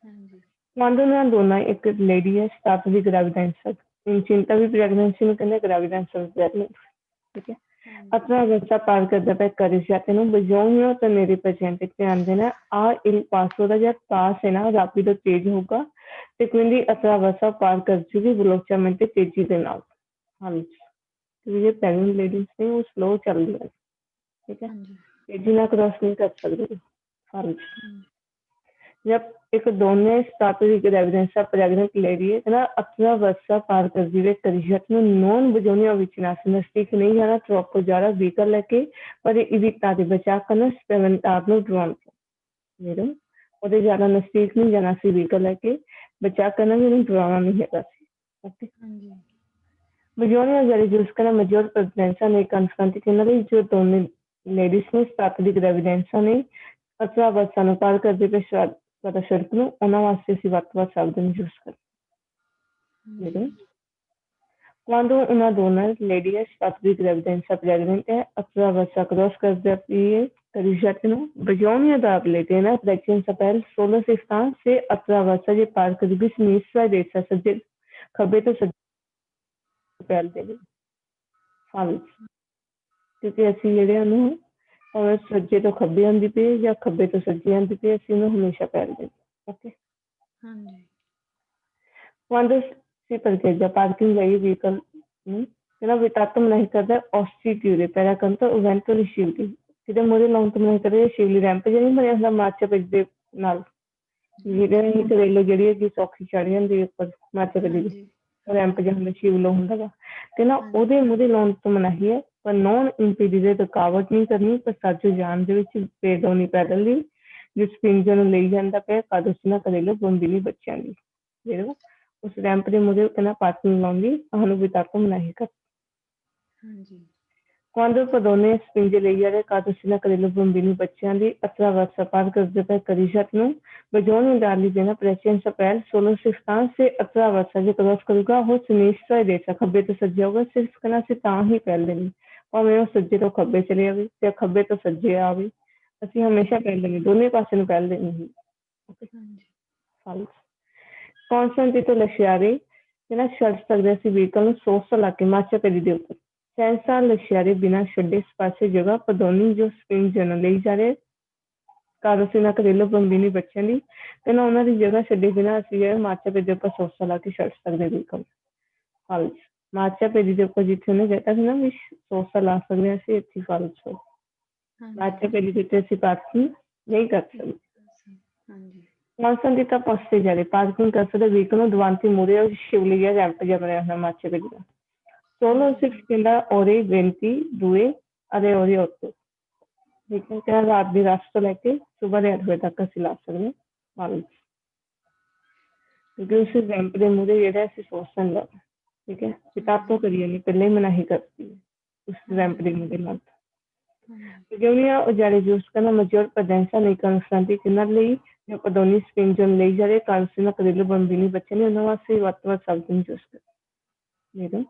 ਹਾਂਜੀ quando una donna ਇੱਕ ਲੇਡੀ ਹੈ stato di gravidanza incinta ਵੀ pregnancy ਨੂੰ ਕਹਿੰਦੇ gravidanza pregnant ਠੀਕ ਹੈ attraversa par ਕਰਦਾ ਪਿਆ ਕਰੀ ਜਾਂਦੇ ਨੂੰ bisogno tenere presente ਧਿਆਨ ਦੇਣਾ ਆ il passo ਦਾ ਜਿਹੜਾ ਪਾਸ ਹੈ ਨਾ rapido ਤੇਜ਼ ਹੋਊਗਾ ਤੇ quindi attraversa par ਕਰ ਜੂਗੀ velocemente ਤੇਜ਼ੀ ਦੇ ਨਾਲ ਹਾਂਜੀ ਜਿਹੜੇ ਪ੍ਰੈਗਨੈਂਟ ਲੇਡੀਜ਼ ਨੇ ਉਹ ਸਲੋ ਚੱਲਦੀਆਂ ਠੀਕ ਹੈ ਤੇਜ਼ੀ ਨਾਲ ਕ੍ਰੋਸ ਨਹੀਂ ਕਰ ਸਕਦੇ ਹਾਂਜੀ जब एक दोनों stato di gravidanza pregnant lady है ना attraversa par कर दी वे करिशत ਨੂੰ non bisogna avvicinarsi नजदीक नहीं जाना troppo ज्यादा vehicle लेके पर evitare बचा करना spaventato drone vero ਉਹਦੇ ਜ਼ਿਆਦਾ ਨਜ਼ਦੀਕ ਨਹੀਂ ਜਾਣਾ ਸੀ ਵਹੀਕਲ ਲੈ ਕੇ, ਬਚਾ ਕਰਨਾ ਵੀ ਉਹਨੂੰ ਡਰਾਉਣਾ ਨਹੀਂ ਹੈਗਾ ਸੀ। ਓਕੇ, ਹਾਂਜੀ Majority of the reduced करना major presidential ने confronted किनारे जो दोनों ladies ने प्राकृतिक evidence ने अथवा वर्षा ਨੂੰ ਪਾਰ ਕਰਦੇ ਪਏ ਪਤਾ ਸੜਕ ਨੂੰ ਉਹਨਾਂ ਵਾਸਤੇ ਅਸੀਂ ਵੱਧ ਤੋਂ ਵੱਧ ਸਾਵਧਾਨੀ ਯੂਜ਼ ਕਰਦੇ quando una donna ladies प्राकृतिक evidence pregnant है अथवा वर्षा क्रॉस करते है करिशatनो बजौनिया da लेते ना pregnancy पहल 16 से स्थान से अथवा वर्षा जे पार कर भी निश्चय देता सज्जे खब्बे तो ਪਹਿਲ ਦੇ ਲਈ ਫਲ ਕਿਉਂਕਿ ਅਸੀਂ ਜਿਹੜੇ ਉਹਨੂੰ ਭਾਵੇਂ ਸੱਜੇ ਤੋਂ ਖੱਬੇ ਆਉਂਦੀ ਪਈ ਜਾਂ ਖੱਬੇ ਤੋਂ ਸੱਜੇ ਆਉਂਦੀ ਪਈ ਅਸੀਂ ਉਹਨੂੰ ਹਮੇਸ਼ਾ ਪਹਿਲ ਦੇ ਓਕੇ ਹਾਂਜੀ quando si parcheggia parking dei veicoli nella vietato non ricade ostituire per accanto evento riusciti ਕਿਤੇ ਮੋਰੇ ਲਾਉਣ ਤੋਂ ਨਹੀਂ ਕਰੇ ਸ਼ਿਵਲੀ ਰੈਂਪ ਜਿਹੜੀ ਬਣਿਆ ਹੁੰਦਾ ਮਾਰਚ ਪੇਜ ਦੇ ਨਾਲ ਜਿਹੜੇ ਕਰੇਲੇ ਜਿਹੜੀ ਹੈਗੀ ਸੌਖੀ ਚੜ ਜਾਂਦੀ ਉੱਪਰ ਮਾਰਚ ਪੇਜ ਦੀ ਰੈਂਪ ਜਿਹਾ ਹੁੰਦਾ ਸ਼ਿਵਲੋ ਹੁੰਦਾ ਵਾ ਤੇ ਨਾ ਉਹਦੇ ਮੂਹਰੇ ਲਾਉਣ ਤੋਂ ਮਨਾਹੀ ਹੈ ਪਰ ਨੋਨ ਇੰਪੀਡੀ ਦੇ ਰੁਕਾਵਟ ਨਹੀਂ ਕਰਨੀ ਪਰ ਸਾਜੋ ਜਾਣ ਦੇ ਵਿੱਚ ਬੇਦੌਨੀ ਪੈਦਲ ਲਈ ਜਿਸ ਪਿੰਜਰ ਨੂੰ ਲਈ ਜਾਂਦਾ ਪਿਆ ਕਦੋਂ ਸੀ ਨਾ ਕਰੇਲੇ ਬੰਬੀਲੀ ਬੱਚਿਆਂ ਦੀ ਜਿਹੜਾ ਉਸ ਰੈਂਪ ਦੇ ਮੂਹਰੇ ਕਹਿੰਦਾ ਪਾਰਕਿੰਗ ਲਾਉਂਦੀ ਸਾਨੂੰ ਵੀ ਤੱਕ ਮਨਾਹੀ ਕਰ ਹਾਂਜੀ quando padrone spinge le iere caso si na carello bambini bacciandi attraverso par ਕਰਦੇ ਪਏ ਕਰੀਸ਼ਤ ਨੂੰ ਬਜੌਨ ਡਾਲੀ ਦੇਣਾ ਪ੍ਰੈਚੈਂਸ ਪੈਲ 16 ਸਿਸਟਾਂ ਸੇ attraverso ਜੇ ਕ੍ਰੋਸ ਕਰੂਗਾ ਉਹ ਸਿਨਿਸਟਰ ਦੇ ਖੱਬੇ ਤੋਂ ਸੱਜੇ ਹੋਗਾ ਸਿਰਫ ਕਨਾ ਸੀ ਤਾਂ ਹੀ ਪਹਿਲ ਦੇਣੀ ਭਾਵੇਂ ਉਹ ਸੱਜੇ ਤੋਂ ਖੱਬੇ ਚਲੇ ਜਾਵੇ ਜਾਂ ਖੱਬੇ ਤੋਂ ਸੱਜੇ ਆਵੇ ਅਸੀਂ ਹਮੇਸ਼ਾ ਪਹਿਲ ਦੇਣੀ ਦੋਨੇ ਪਾਸੇ ਨੂੰ ਪਹਿਲ ਦੇਣੀ ਹੀ ਕੌਨਸਟੈਂਟੀ ਤੋਂ ਲਸ਼ਿਆਰੇ ਇਹਨਾਂ ਛੱਡ ਸਕਦੇ ਅਸੀਂ ਵਹੀਕਲ ਨੂੰ ਸੋਚ ਲਾ ਕੇ ਮਾਚਾ ਪੇੜੀ ਦੇ ਉੱਪਰ ਸੈਂਸਾ ਲਸ਼ਿਆਰੇ ਬਿਨਾਂ ਛੱਡੇ ਇਸ ਪਾਸੇ ਜਗ੍ਹਾ ਪਦੌਨੀ ਜੋ ਸਪਿੰਗ ਜਨ ਲਈ ਜਾ ਰਹੇ ਕਾਰੋਸੀ ਨਾ ਕਰੇਲੋ ਬੰਬੀਨੀ ਬੱਚਿਆਂ ਦੀ ਤੇ ਨਾ ਉਹਨਾਂ ਦੀ ਜਗ੍ਹਾ ਛੱਡੇ ਬਿਨਾਂ ਅਸੀਂ ਜਿਹੜਾ ਮਾਚਾ ਪੇੜੀ ਦੇ ਉੱਪਰ ਸੋਚਾ ਲਾ ਕੇ ਛੱਡ ਸਕਦੇ ਵਹੀਕਲ ਫਾਲਸ ਮਾਚਾ ਪੇੜੀ ਦੇ ਉੱਪਰ ਜਿੱਥੇ ਉਹਨੇ ਕਹਿਤਾ ਸੀ ਨਾ ਵੀ ਸੋਚਾ ਲਾ ਸਕਦੇ ਅਸੀਂ ਇੱਥੇ ਫਾਲਸ ਹੋ ਮਾਚਾ ਪੇੜੀ ਦੇ ਉੱਤੇ ਅਸੀਂ ਪਾਰਕਿੰਗ ਨਹੀਂ ਕਰ ਸਕਦੇ ਕੌਨਸਟੈਂਟੀ ਤਾਂ ਪੋਸਟੇ ਜਾ ਰਹੇ ਪਾਰਕਿੰਗ ਕਰ ਸਕਦੇ ਵਹੀਕਲ ਨੂੰ ਦਵਾਂਤੀ ਮੂਰੇ ਸ਼ਿਵਲੀ ਜਾਂ ਰੈਂਪ ਜਿਹਾ ਬਣਿਆ ਹੋਇਆ ਮਾਚਾ ਪੇੜੀ ਦਾ solo si spinda ore 20 2 ਅਰੇ ore 8 ਠੀਕ ਹੈ ਕਿ ਰਾਤ ਦੀ ਰਸ ਤੋਂ ਲੈ ਕੇ ਸਵੇਰ ਦੇ 8 ਵਜੇ ਤੱਕ ਅਸੀਂ ਲਾ ਸਕਦੇ ਹਾਂ ਮਾਲ ਕਿਉਂਕਿ ਉਸ ਰੈਂਪ ਦੇ ਮੂਹਰੇ ਜਿਹੜਾ ਅਸੀਂ ਸੋਚਣ ਦਾ ਠੀਕ ਹੈ ਕਿਤਾਬ ਤੋਂ ਕਰੀਏ ਨਹੀਂ ਪਹਿਲੇ ਮਨਾਹੀ ਕਰਤੀ ਉਸ ਰੈਂਪ ਦੇ ਮੂਹਰੇ ਨਾਲ Giulia Ojari Giuscana maggior presenza nei confronti finali e padroni spingono leggere calzino per i bambini bacini e non si va a salto giusto vero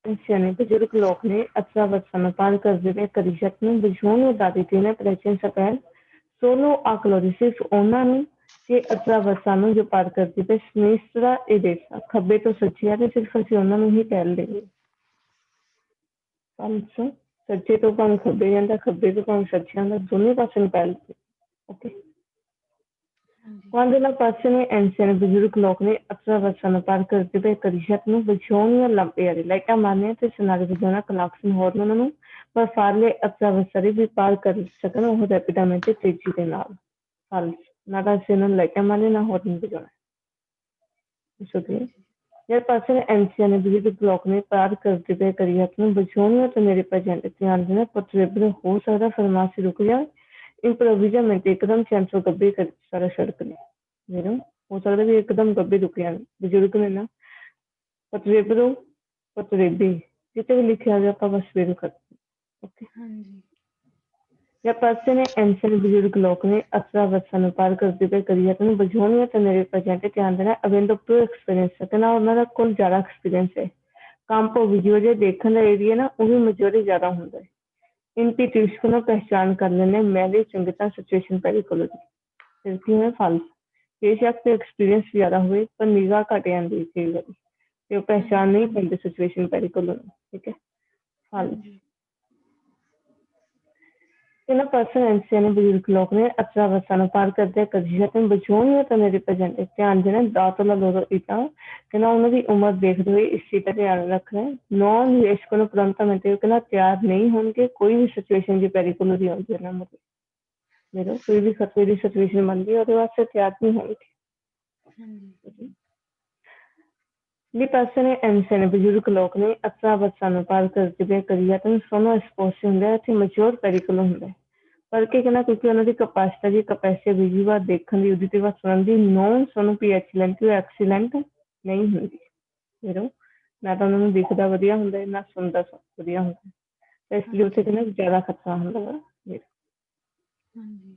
Insieme ਬਜ਼ੁਰਗ ਲੋਕ ਨੇ ਅਥਵਾ ਵਰਸਾਂ ਪਾਰ ਕਰਦੇ ਹੋਏ ਕਰੀਸ਼ਤ ਨੂੰ ਬਜੂਨ ਦਾ ਦਿੱਤੀ ਨੇ ਪ੍ਰੈਚਨ ਸਪੈਲ ਸੋਲੋ ਆਕਲੋਰਿਸਿਸ ਉਹਨਾਂ ਨੂੰ ਕਿ ਅਥਵਾ ਵਰਸਾਂ ਨੂੰ ਜੋ ਪਾਰ ਕਰਦੀ ਤੇ ਸਮੇਸਰਾ ਇਹ ਦੇਸਾ ਖੱਬੇ ਤੋਂ ਸੱਜੇ ਤੇ ਸਿਰਫ ਅਸੀਂ ਉਹਨਾਂ ਨੂੰ ਹੀ ਪਹਿਲ ਦੇਣੀ ਪੰਜ ਸੱਜੇ ਤੋਂ ਭਾਵੇਂ ਖੱਬੇ ਜਾਂਦਾ ਖੱਬੇ ਤੋਂ ਭਾਵੇਂ ਸੱਜੇ ਜਾਂਦਾ ਦੋਨੇ ਪਾਸੇ ਨੂੰ ਪਹਿਲ okay Quando la passione anziana ਬਜ਼ੁਰਗ ਲੋਕ ਨੇ ਅਥਵਾ ਵਰਸਾਂ ਨੂੰ ਪਾਰ ਕਰਦੇ ਪਏ ਕਰੀਸ਼ਤ ਨੂੰ ਬਚਾਉਣੀਆਂ ਲੰਪਿਆਰੇ ਲਾਈਟਾਂ ਮਾਰਨੀਆਂ ਤੇ ਸੁਨਾਰੇ ਵਜਾਉਣਾ ਕਲਾਕਸਨ ਹੋਰ ਉਹਨਾਂ ਨੂੰ ਪਰ ਫਾਰਲੇ ਅਥਵਾ ਵਰਸਾਂ ਵੀ ਪਾਰ ਕਰ ਸਕਣ ਉਹ ਰੈਪਿਡਾਮੈਂਟ ਤੇ ਤੇਜ਼ੀ ਦੇ ਨਾਲ ਫਲ ਨਾ ਤਾਂ ਅਸੀਂ ਉਹਨਾਂ ਨੂੰ ਲਾਈਟਾਂ ਮਾਰਨੀਆਂ ਨਾ ਹੋਰ ਨਹੀਂ ਵਜਾਉਣਾ ਸ਼ੁਕਰੀਆ ਜਦ ਪਾਸੇ anziana ਬਜ਼ੁਰਗ ਲੋਕ ਨੇ ਪਾਰ ਕਰਦੇ ਪਏ ਕਰੀਸ਼ਤ ਨੂੰ ਬਚਾਉਣੀਆਂ ਤੇ ਮੇਰੇ ਪ੍ਰਜੈਂਟ ਧਿਆਨ ਦੇਣਾ ਪਤਰੇਬਰ ਹੋ ਸਕਦਾ ਫਰਮਾਸੀ ਰੁਕ ਜਾ improvisamente एकदम ਚੈਂਸੋ ਗੱਬੇ ਕਰ ਸਾਰਾ ਸੜਕ ਨੇ ਮੇਰਾ ਹੋ ਸਕਦਾ ਵੀ ਇੱਕਦਮ ਗੱਬੇ ਰੁਕਿਆ ਬਜ਼ੁਰਗ ਨੇ ਨਾ ਪਤਰੇਬੇ ਜਿੱਥੇ ਵੀ ਲਿਖਿਆ ਗਿਆ ਆਪਾਂ ਬਸ ਵੇਰ ਕਰ ਓਕੇ ਹਾਂਜੀ ਜਾਂ ਪਾਸੇ ਨੇ ਐਂਸਰ ਬਜ਼ੁਰਗ ਲੋਕ ਨੇ ਅਥਵਾ ਵਰਸਾਂ ਨੂੰ ਪਾਰ ਕਰਦੇ ਪਏ ਕਰੀਅਰ ਨੂੰ ਬਝਾਉਣੀਆਂ ਤੇ ਮੇਰੇ ਪ੍ਰਜੈਂਟ ਧਿਆਨ ਦੇਣਾ ਅਵਿੰਦੋ ਟੂ ਐਕਸਪੀਰੀਅੰਸ ਸਕਣਾ ਉਹਨਾਂ ਦਾ ਕੋਲ ਜ਼ਿਆਦਾ ਐਕਸਪੀਰੀਅੰਸ ਹੈ ਕੰਪੋ ਵੀਡੀਓ ਜੇ ਦੇਖਣ ਦਾ ਏਰੀਆ ਨਾ ਉਹ ਵੀ ਮੈਜੋਰਿਟੀ ਜ਼ਿਆਦਾ ਹੁੰਦਾ ਹੈ इनकी ट्यूब को पहचान कर लेने मैंने संगीता सिचुएशन पेरिकोलॉजी में फाल्स बेशक तो एक्सपीरियंस ज्यादा हुए पर निगाह घट जाती कई बार ते पहचान नहीं पाते सिचुएशन पेरिकोलॉजी ठीक है फाल्स ਇਹਨਾਂ ਪਰਸਨ ਐਨਸੀਆ ਨੇ ਬਜ਼ੁਰਗ ਲੋਕ ਨੇ ਅਥਵਾ ਵਰਸਾਂ ਨੂੰ ਪਾਰ ਕਰਦੇ ਕਰੀਸ਼ਤ ਨੂੰ ਬਚਾਉਣੀਆਂ ਤਾਂ ਮੇਰੇ ਪ੍ਰਜੈਂਟ ਧਿਆਨ ਦੇਣਾ ਦਾਤਲਾ ਲੋਰੋ ਇਤਾ ਕਹਿੰਦਾ ਉਹਨਾਂ ਦੀ ਉਮਰ ਦੇਖਦੇ ਹੋਏ ਇਸ ਚੀਜ਼ ਦਾ ਧਿਆਨ ਰੱਖਣਾ ਨੌਨ ਨਿਵੇਸ਼ਕ ਨੂੰ ਪ੍ਰੰਤਮੈਂਟ ਕਹਿੰਦਾ ਤਿਆਰ ਨਹੀਂ ਹੋਣਗੇ ਕੋਈ ਵੀ ਸਿਚੁਏਸ਼ਨ ਦੀ ਪੈਰੀਕੋਲੋਜੀ ਆਉਂਦੀ ਹੈ ਨਾ ਮਤਲਬ ਮੇਰਾ ਕੋਈ ਵੀ ਖਤਰੇ ਦੀ ਸਿਚੁਏਸ਼ਨ ਬਣਦੀ ਹੈ ਉਹਦੇ ਵਾਸਤੇ ਤਿਆਰ ਨਹੀਂ ਹੋਣਗੇ Di persone anziane, ਬਜ਼ੁਰਗ ਲੋਕ ਨੇ ਅਥਰਾ ਅਵਸਥਾ ਨੂੰ ਪਾਰ ਕਰਦੇ ਪਏ ਕਰੀਆ ਤਾਂ ਸਾਨੂੰ ਐਕਸਪੋਜ਼ਰ ਹੁੰਦਾ ਹੈ ਤੇ ਮੈਚੁਰ ਪੈਰੀਕਲ ਹੁੰਦਾ ਹੈ ਪਰ ਕੀ ਕਹਿੰਦਾ ਕਿਉਂਕਿ ਉਹਨਾਂ ਦੀ ਕਪੈਸਿਟੀ ਦੂਜੀ ਵਾਰ ਦੇਖਣ ਦੀ ਉਹਦੀ ਤੇ ਵਾਰ ਸੁਣਨ ਦੀ ਨੋਨ ਸਾਨੂੰ ਪੀ ਐਕਸੀਲੈਂਟ ਐਕਸੀਲੈਂਟ ਨਹੀਂ ਹੁੰਦੀ ਫਿਰ ਨਾ ਤਾਂ ਉਹਨਾਂ ਨੂੰ ਦਿਖਦਾ ਵਧੀਆ ਹੁੰਦਾ ਹੈ ਨਾ ਸੁਣਦਾ ਵਧੀਆ ਹੁੰਦਾ ਹੈ ਤੇ ਇਸ ਲਈ ਉੱਥੇ ਕਹਿੰਦਾ ਜ਼ਿਆਦਾ ਖਤਰਾ ਹੁੰਦਾ ਵਾ ਹਾਂਜੀ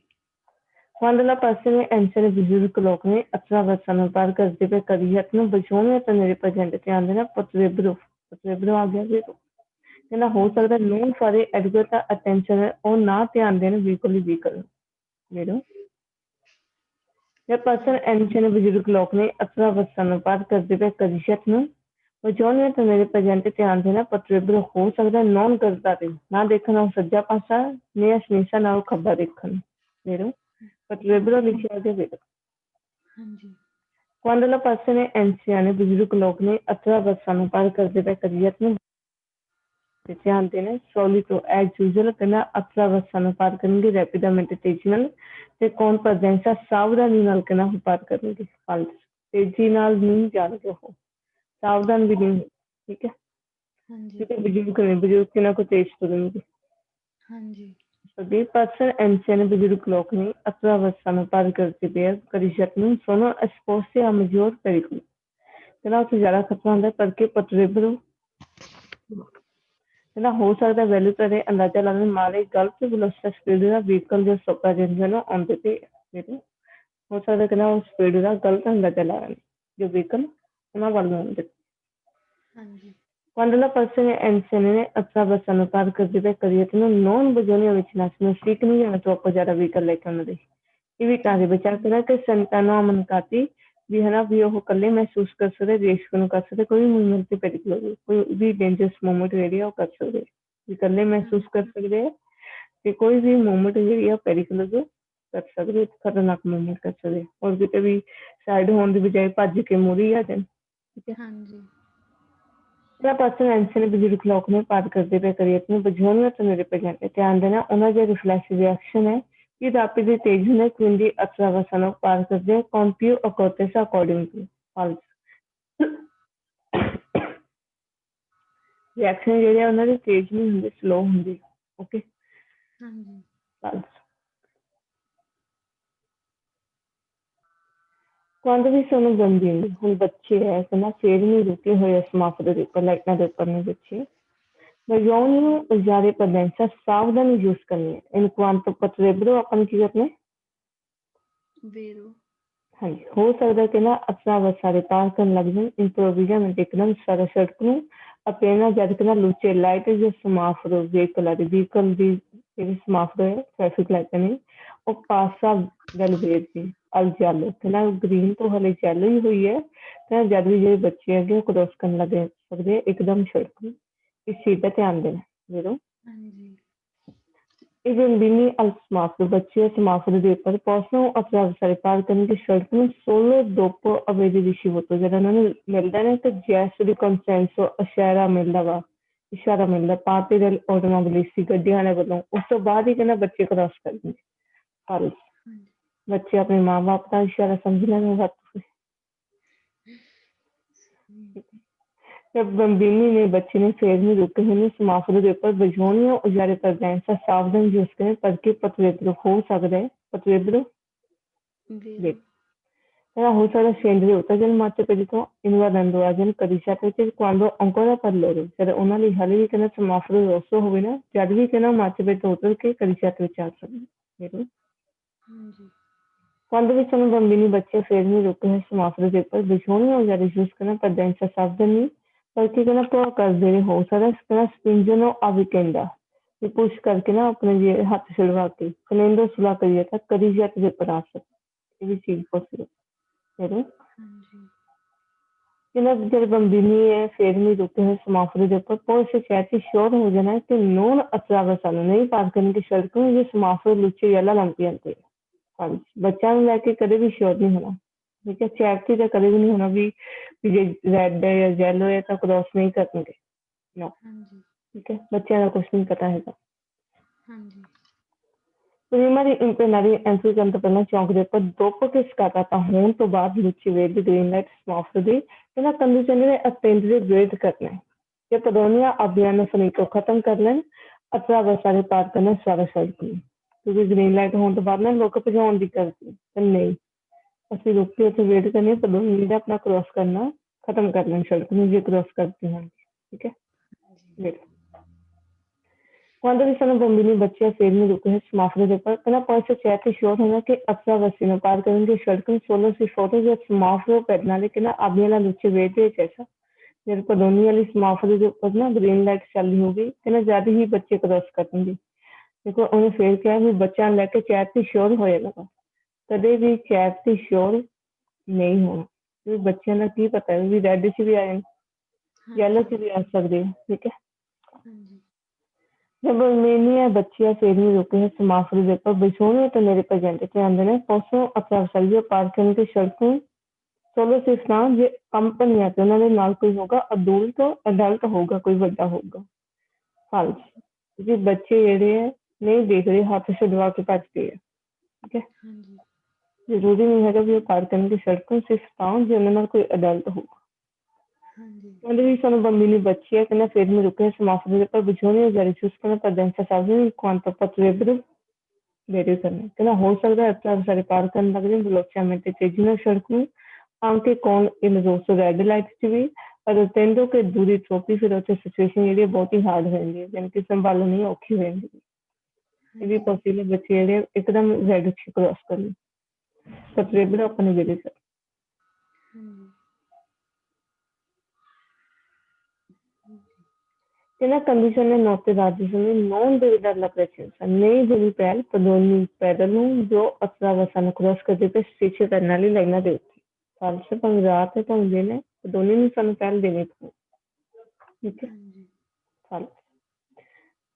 Quando la persona anziana bਜ਼ੁਰਗ ਲੋਕ ਨੇ ਅਥਰਾ ਅਵਸਥਾ ਨੂੰ ਪਾਰ ਕਰਦੇ ਪਏ ਕਰੀਅਤ ਨੂੰ ਬਚਾਉਣ ਤਾਂ ਮੇਰੇ ਪ੍ਰਜੈਂਟ ਤੇ ਆਉਂਦੇ ਨਾ ਪਤਵੇਬਰੋ ਆ ਗਿਆ ਵੀ ਕਹਿੰਦਾ ਹੋ ਸਕਦਾ ਨੋਨ ਫਾਰੇ ਐਡਗਰ ਅਟੈਂਸ਼ਨ ਉਹ ਨਾ ਧਿਆਨ ਦੇਣ ਬਿਲਕੁਲ ਵੀ ਕਰਨ ਮੇਰੋ जब पर्सन एंशन ਬਜ਼ੁਰਗ ਲੋਕ ਨੇ ਅਥਰਾ ਅਵਸਥਾ ਨੂੰ ਪਾਰ ਕਰਦੇ ਪਏ ਕਰੀਅਤ ਨੂੰ ਬਚਾਉਣ ਤਾਂ ਮੇਰੇ ਪ੍ਰਜੈਂਟ ਧਿਆਨ ਦੇਣਾ ਪਤਵੇਬਰ ਹੋ ਸਕਦਾ ਨੌਨ ਕਰਦਾ ਤੇ ਨਾ ਦੇਖਣਾ ਸੱਜਾ ਪਾਸਾ ਨੇ ਹਮੇਸ਼ਾ ਨਾਲ ਖੱਬਾ ਦੇਖਣ ਮੇਰੋ Potrebbero ricevere. ਹਾਂਜੀ Quando la persona anziana, ਬਜ਼ੁਰਗ ਲੋਕ ਨੇ ਅਥਰਾ ਅਵਸਥਾ ਨੂੰ ਪਾਰ ਕਰਦੇ ਪਏ ਕਰੀਅਤ ਨੂੰ ਤੇ ਧਿਆਨ ਦੇਣਾ ਸੋਲੀਟੋ ਐਜ ਯੂਜ਼ਲ ਕਹਿੰਦਾ ਅਥਰਾ ਅਵਸਥਾ ਨੂੰ ਪਾਰ ਕਰਨਗੇ ਰੈਪਿਡਾਮੈਂਟ ਤੇਜ਼ੀ ਨਾਲ ਤੇ ਕੌਣ ਪ੍ਰੈਜ਼ੈਂਸਾ ਸਾਵਧਾਨੀ ਨਾਲ ਕਹਿੰਦਾ ਉਹ ਪਾਰ ਕਰਨਗੇ ਫਲ ਤੇਜ਼ੀ ਨਾਲ ਨਹੀਂ ਜਾਣਗੇ ਉਹ ਸਾਵਧਾਨ ਵੀ ਨਹੀਂ ਠੀਕ ਹੈ ਹਾਂਜੀ ਠੀਕ ਹੈ ਬਜ਼ੁਰਗ ਕਿੰਨਾ ਕੋ ਤੇਜ਼ ਤੁਰਨਗੇ ਹਾਂਜੀ सभी पर्सन एंशियन ਬਜ਼ੁਰਗ ਲੋਕ ਨੇ ਅਥਰਾ ਅਵਸਥਾ ਨੂੰ ਪਾਰ ਕਰਦੇ ਪਏ ਕਰੀਸ਼ਤ ਨੂੰ ਸੋਨੋ ਐਕਸਪੋਜ਼ੇ ਆ ਮਜੋਰ ਪੈਰੀਕਲ ਕਹਿੰਦਾ ਉੱਥੇ ਜ਼ਿਆਦਾ ਖਤਰਾ ਹੁੰਦਾ ਕਰਕੇ ਪਤਵੇਬਰ ਕਹਿੰਦਾ ਹੋ ਸਕਦਾ ਵੈਲਿਊ ਤੇ ਅੰਦਾਜ਼ਾ ਲਾਉਣ ਮਾਰੇ ਗਲਤ ਵੈਲੋਸਿਟੀ ਸਪੀਡ ਦਾ ਵਹੀਕਲ ਜੋ ਸੋਪਾ ਜਾਂਦੇ ਨੇ ਆਉਂਦੇ ਤੇ ਹੋ ਸਕਦਾ ਕਹਿੰਦਾ ਉਹ ਸਪੀਡ ਦਾ ਗਲਤ ਅੰਦਾਜ਼ਾ ਲਾ ਰਹੇ ਜੋ ਵਹੀਕਲ ਉਹਨਾਂ ਵੱਲ ਨੂੰ ਆਉਂਦੇ ਹਾਂਜੀ Quando la persona anziana attraversa una parte di vecchia non bisogna avvicinarsi, non si non troppo già da vita ਲੈ ਕੇ ਉਹਨਾਂ ਦੇ ਇਹ ਵੀ ਕਾਹਦੇ ਵਿਚਾਰ ਕਰਨਾ ਕਿ ਸੰਤਾਨੋ ਅਮਨਕਾਤੀ ਵੀ ਹੈ ਨਾ ਵੀ ਉਹ ਇਕੱਲੇ ਮਹਿਸੂਸ ਕਰ ਸਕਦੇ ਰਿਸਕ ਨੂੰ ਕਰ ਸਕਦੇ ਕੋਈ ਮੂਵਮੈਂਟ ਤੇ ਪੈਰੀਕਲ ਕੋਈ ਵੀ ਡੇਂਜਰਸ ਮੂਵਮੈਂਟ ਜਿਹੜੀ ਆ ਉਹ ਕਰ ਸਕਦੇ ਵੀ ਇਕੱਲੇ ਮਹਿਸੂਸ ਕਰ ਸਕਦੇ ਆ ਤੇ ਕੋਈ ਵੀ ਮੂਵਮੈਂਟ ਜਿਹੜੀ ਆ ਪੈਰੀਕਲ ਕਰ ਸਕਦੇ ਖਤਰਨਾਕ ਮੂਵਮੈਂਟ ਕਰ ਸਕਦੇ ਔਰ ਕਿਤੇ ਵੀ ਸਾਈਡ ਹੋਣ ਦੀ ਬਜਾਏ ਭੱਜ ਕੇ ਮੂਹਰੇ ਆ ਜਾਣ ਠੀਕ ਹੈ ਹਾਂਜੀ ਜਿਹੜਾ ਪਰਸਨ ਐਂਸ਼ਨ ਬਜ਼ੁਰਗ ਲੋਕ ਨੇ ਪਾਰ ਕਰਦੇ ਪਏ ਕਰੀਅਤ ਨੂੰ ਬਝੋਣੀਆਂ ਤੋਂ ਮੇਰੇ ਪ੍ਰਜੈਂਟ ਧਿਆਨ ਦੇਣਾ ਉਹਨਾਂ ਦੇ ਰਿਫਲੈਕਸ ਰਿਐਕਸ਼ਨ ਹੈ ਕਿ ਰਾਪਿਡ ਦੀ ਤੇਜ਼ ਹੁੰਦੇ ਕੁੰਦੀ ਅਥਰਾ ਅਵਸਥਾ ਨੂੰ ਪਾਰ ਕਰਦੇ ਕੰਪਿਊ ਅਕੋਰਟਿਸ ਅਕੋਰਡਿੰਗਲੀ ਫਾਲਸ ਰਿਐਕਸ਼ਨ ਜਿਹੜੇ ਉਹਨਾਂ ਦੇ ਤੇਜ਼ ਨਹੀਂ ਹੁੰਦੇ ਸਲੋ ਹੁੰਦੇ ਓਕੇ ਹਾਂਜੀ false quando vi sono bambini ਹੁਣ ਬੱਚੇ ਹੈ ਕਹਿੰਦਾ ਫੇਰ ਨਹੀਂ ਰੁਕੇ ਹੋਏ ਸਮਾਪਤ ਦੇ ਉੱਪਰ ਲਾਈਟਾਂ ਦੇ ਉੱਪਰ ਨੇ ਬੱਚੇ ਬਜਾਉਣ ਨੂੰ ਜ਼ਿਆਦਾ ਪ੍ਰਦੈਂਸਾ ਸਾਵਧਾਨੀ ਯੂਜ਼ ਕਰਨੀ ਹੈ ਇਨ ਕੁਆਂਟੋ ਪਤਰੇਬਰੋ ਆਪਾਂ ਨੂੰ ਕੀ ਕਰਨਾ ਵੇਰੋ ਹਾਂਜੀ ਹੋ ਸਕਦਾ ਕਿ ਨਾ ਅਥਰਾ ਅਵਸਥਾ ਦੇ ਪਾਰ ਕਰਨ ਲੱਗ ਜਾਣ ਇੰਪਰੋਵਿਜ਼ਨ ਇੱਕਦਮ ਸਾਰਾ ਸੜਕ ਨੂੰ ਅਪੇਨਾ ਜਦ ਕਿ ਨਾ ਲੁਚੇ ਲਾਈਟ ਜੋ ਸਮਾਫਰੋ ਵਹੀਕਲ ਦੀ ਜਿਹੜੀ ਸਮਾਫਰੋ ਹੈ ਟ੍ਰੈਫਿਕ ਲਾਈਟ ਨੇ ਉਹ ਪਾਸਾ ਵੱਲ ਵੇਚਦੀ ਅਲ ਜਾਲੋ ਕਹਿੰਦਾ ਗ੍ਰੀਨ ਤੋਂ ਹਲੇ ਚੱਲ ਹੀ ਹੋਈ ਹੈ ਤਾਂ ਜਦ ਵੀ ਜਿਹੜੇ ਬੱਚੇ ਹੈਗੇ ਉਹ ਕ੍ਰੋਸ ਕਰਨ ਲੱਗ ਸਕਦੇ ਇੱਕਦਮ ਸੜਕ ਨੂੰ ਇਸ ਚੀਜ਼ ਦਾ ਧਿਆਨ ਦੇਣਾ ਜ਼ਰੂਰ ਹਾਂਜੀ I bambini al semaforo, ਬੱਚੇ semaforo ਦੇ ਉੱਪਰ possono attraversare parzialmente scelto solo dopo aver ricevuto ਜਦੋਂ ਉਹਨਾਂ ਨੂੰ ਮਿਲਦਾ ਨਾ ਤੇ gesto di consenso ਇਸ਼ਾਰਾ ਮਿਲਦਾ parte del automobilisti ਗੱਡੀਆਂ ਵਾਲੇ ਵੱਲੋਂ ਉਸ ਤੋਂ ਬਾਅਦ ਹੀ ਕਹਿੰਦਾ ਬੱਚੇ ਕ੍ਰਾਸ ਕਰਦੇ ਹਨ ਬੱਚੇ ਆਪਣੇ ਮਾਂ-ਬਾਪ ਦਾ ਇਸ਼ਾਰਾ ਸਮਝ ਲੈਣ जब बम्बिनी ने बच्चे ने फेर में रुके हुए समाफरे के ऊपर बजोनिया उजारे पर बैंसा सावधान जो उसके पलके पतवेद्रो हो सकता है पतवेद्रो हो सकता scendere oltre del marcia pedito invadendo la gente che dice quando ancora per loro cioè ਉਹਨਾਂ ਲਈ ਹਾਲੇ ਵੀ ਕਹਿੰਦਾ ਸਮਾਫਰ ਰੋਸੋ ਹੋਵੇ ਨਾ ਜਦ ਵੀ ਕਹਿੰਦਾ ਮਾਰਚ pedito ਉਤਰ ਕੇ ਕਰਿਸ਼ਾ ਤੇ ਵਿਚਾਰ ਸਕਦੇ ਹਾਂਜੀ quando vi sono bambini ਬੱਚੇ ਫੇਰ ਨਹੀਂ ਰੁਕੇ ਹੋਏ ਸਮਾਫਰ ਦੇ ਉੱਪਰ ਬਜੋਨੀਆ ਉਜਾਰੇ ਯੂਜ਼ ਕਰਨਾ ਪਰ बैंसा ਸਾਵਧਾਨੀ ਕਰਕੇ ਕਹਿੰਦਾ ਪ੍ਰੋ ਕਰਦੇ ਨੇ ਹੋ ਸਕਦਾ ਕਹਿੰਦਾ ਸਪਿੰਜਨੋ ਅਵਿਕੈਂਡਾ ਤੇ ਪੁਸ਼ ਕਰਕੇ ਨਾ ਆਪਣੇ ਜੇ ਹੱਥ ਛੁਡਵਾ ਕੇ ਕਲੇਂਡੋ ਸੁਲਾ ਕਰੀਏ ਤਾਂ ਕਦੀ ਜੱਟ ਦੇ ਪਰ ਆ ਸਕਦਾ ਇਹ ਵੀ ਚੀਜ਼ ਪੋਸੀਬਲ ਹੈ ਕਹਿੰਦਾ ਜਦ ਬੰਬੀਨੀ ਹੈ ਫੇਰ ਨਹੀਂ ਰੁਕੇ ਹੋਏ ਸਮਾਫਰੇ ਦੇ ਉੱਪਰ ਪਹੁੰਚ ਚੈਤੀ ਸ਼ੋਰ ਹੋ ਜਾਣਾ ਕਿ ਨੋਨ ਅਤਰਾਵਾ ਸਾਨੂੰ ਨਹੀਂ ਪਾਰ ਕਰਨ ਦੀ ਸੜਕ ਨੂੰ ਜੇ ਸਮਾਫਰੇ ਲੁੱਚੇ ਯਾਲਾ ਲੰਪੀਆਂ ਤੇ ਹਾਂਜੀ ਬੱਚਿਆਂ ਨੂੰ ਲੈ ਕੇ ਕਦੇ ਵੀ ਸ਼ੋਰ ਨਹੀਂ ਹੋਣਾ ਠੀਕ ਹੈ ਚੈਟੀ ਤਾਂ ਕਦੇ ਵੀ ਨਹੀਂ ਹੋਣਾ ਵੀ ਜੇ ਰੈਡ ਹੈ ਜਾਂ ਯੈਲੋ ਹੈ ਤਾਂ ਕ੍ਰੋਸ ਨਹੀਂ ਕਰਨਗੇ ਠੀਕ ਹੈ ਬੱਚਿਆਂ ਦਾ ਕੁਛ ਨਹੀਂ ਪਤਾ ਹੈਗਾ ਪ੍ਰੀਮਾ ਦੀ ਇੰਪਰਨਰੀ ਐਂਟਰੀ ਕਰਨ ਤੋਂ ਪਹਿਲਾਂ ਚੌਂਕ ਦੇ ਉੱਪਰ ਦੋ ਪੱਕੇ ਸਕਾਤਾ ਹੋਣ ਤੋਂ ਬਾਅਦ ਲੁੱਚੀ ਵੇਦ ਦੀ ਗ੍ਰੀਨ ਲਾਈਟ ਸਮਾਪਤ ਦੀ ਇਹਨਾਂ ਕੰਡੀਸ਼ਨ ਦੇ ਅਤਿੰਦ ਦੇ ਵੇਟ ਕਰਨਾ ਕਿ ਪਦੋਨੀਆ ਅਭਿਆਨ ਫਨੀ को खत्म कर लें अथवा बसारे पार करना सारा सड़क ਨੂੰ ਕਿਉਂਕਿ ਗ੍ਰੀਨ ਲਾਈਟ ਹੋਣ ਤੋਂ ਬਾਅਦ ਨਾ ਲੋਕ ਭਜਾਉਣ ਦੀ ਕਰਦੀ ਤੇ ਨਹੀਂ ਅਸੀਂ ਰੁਕ ਕੇ ਉੱਥੇ ਵੇਟ ਕਰਨੀ ਪਦੋਨੀ ਦਾ ਆਪਣਾ ਕ੍ਰੋਸ ਕਰਨਾ ਖਤਮ ਕਰ ਲੈਣ ਸੜਕ ਨੂੰ ਜੇ ਕ੍ਰੋਸ ਕਰਤੀ ਹਾਂ ਠੀਕ ਹੈ wait Quando vi sono bambini बच्चे फेर में रुके हैं समाफ्रे के पर कना पर से चैट श्योर होना कि अक्सर वसी में पार करेंगे सड़क सोलो सी फोटो जो समाफ्रे पैदना लेकिन अभी ना नीचे वेट ऐसा जब कॉलोनी वाली समाफ्रे के ऊपर ना ग्रीन लाइट चालू होगी कि ना ज्यादा ही बच्चे क्रॉस करेंगे देखो उन्हें फेर क्या है बच्चा लेके चैट से श्योर होएगा कदे भी चैट से श्योर नहीं होना बच्चे ना की पता है भी रेड च भी आए येलो च भी आ सकते हैं ठीक है जब मेनिया बच्चियां फेर में रुके हैं समाफ्रे के ऊपर बिछोने तो मेरे प्रेजेंट के अंदर है परसों अपना सरिया पार करने की सड़कों सोलो सिर्फ ना ये कंपनी है तो उन्होंने नाल कोई होगा अडल्ट होगा कोई बड़ा होगा फाल्स जी बच्चे जेडे है नहीं देख रहे हाथ छुड़वा के भजते है ठीक है जरूरी नहीं है कि पार करने की सड़कों सिर्फ ना जो उन्होंने कोई अडल्ट होगा Quando vi sono bambini bacci che ne fermi rucche semafori per bisogno di riuscire per densa salve in quanto potrebbero vedere che la ho सकता है attraversare पार करने लग जाए velocemente तेजी में सड़क में anche con il rosso red light च भी पर attendo che दूरी troppi फिर ਉੱਥੇ सिचुएशन ਜਿਹੜੀ ਬਹੁਤ ਹੀ ਹਾਰਡ ਹੋ ਜਾਂਦੀ ਹੈ ਯਾਨੀ ਕਿ ਸੰਭਾਲਣੀ ਔਖੀ ਹੋ ਜਾਂਦੀ ਹੈ ਇਹ ਵੀ ਪੋਸੀਬਲ ਬੱਚੇ ਜਿਹੜੇ ਇੱਕਦਮ ਰੈਡ ਚ ਕ੍ਰਾਸ ਕਰਨ potrebbero ਆਪਣੇ ਜਿਹੜੇ Nella condizione notte raggiunge non deve dar la presenza né degli per ogni pedalo जो attraversano cross करते पे पीछे करने वाली लाइना देती false भाਵੇਂ रात है भाਵੇਂ दिन है दोनों ਨੂੰ ਸਾਨੂੰ ਪਹਿਲ ਦੇਣੀ ਪਊ ਠੀਕ ਹੈ false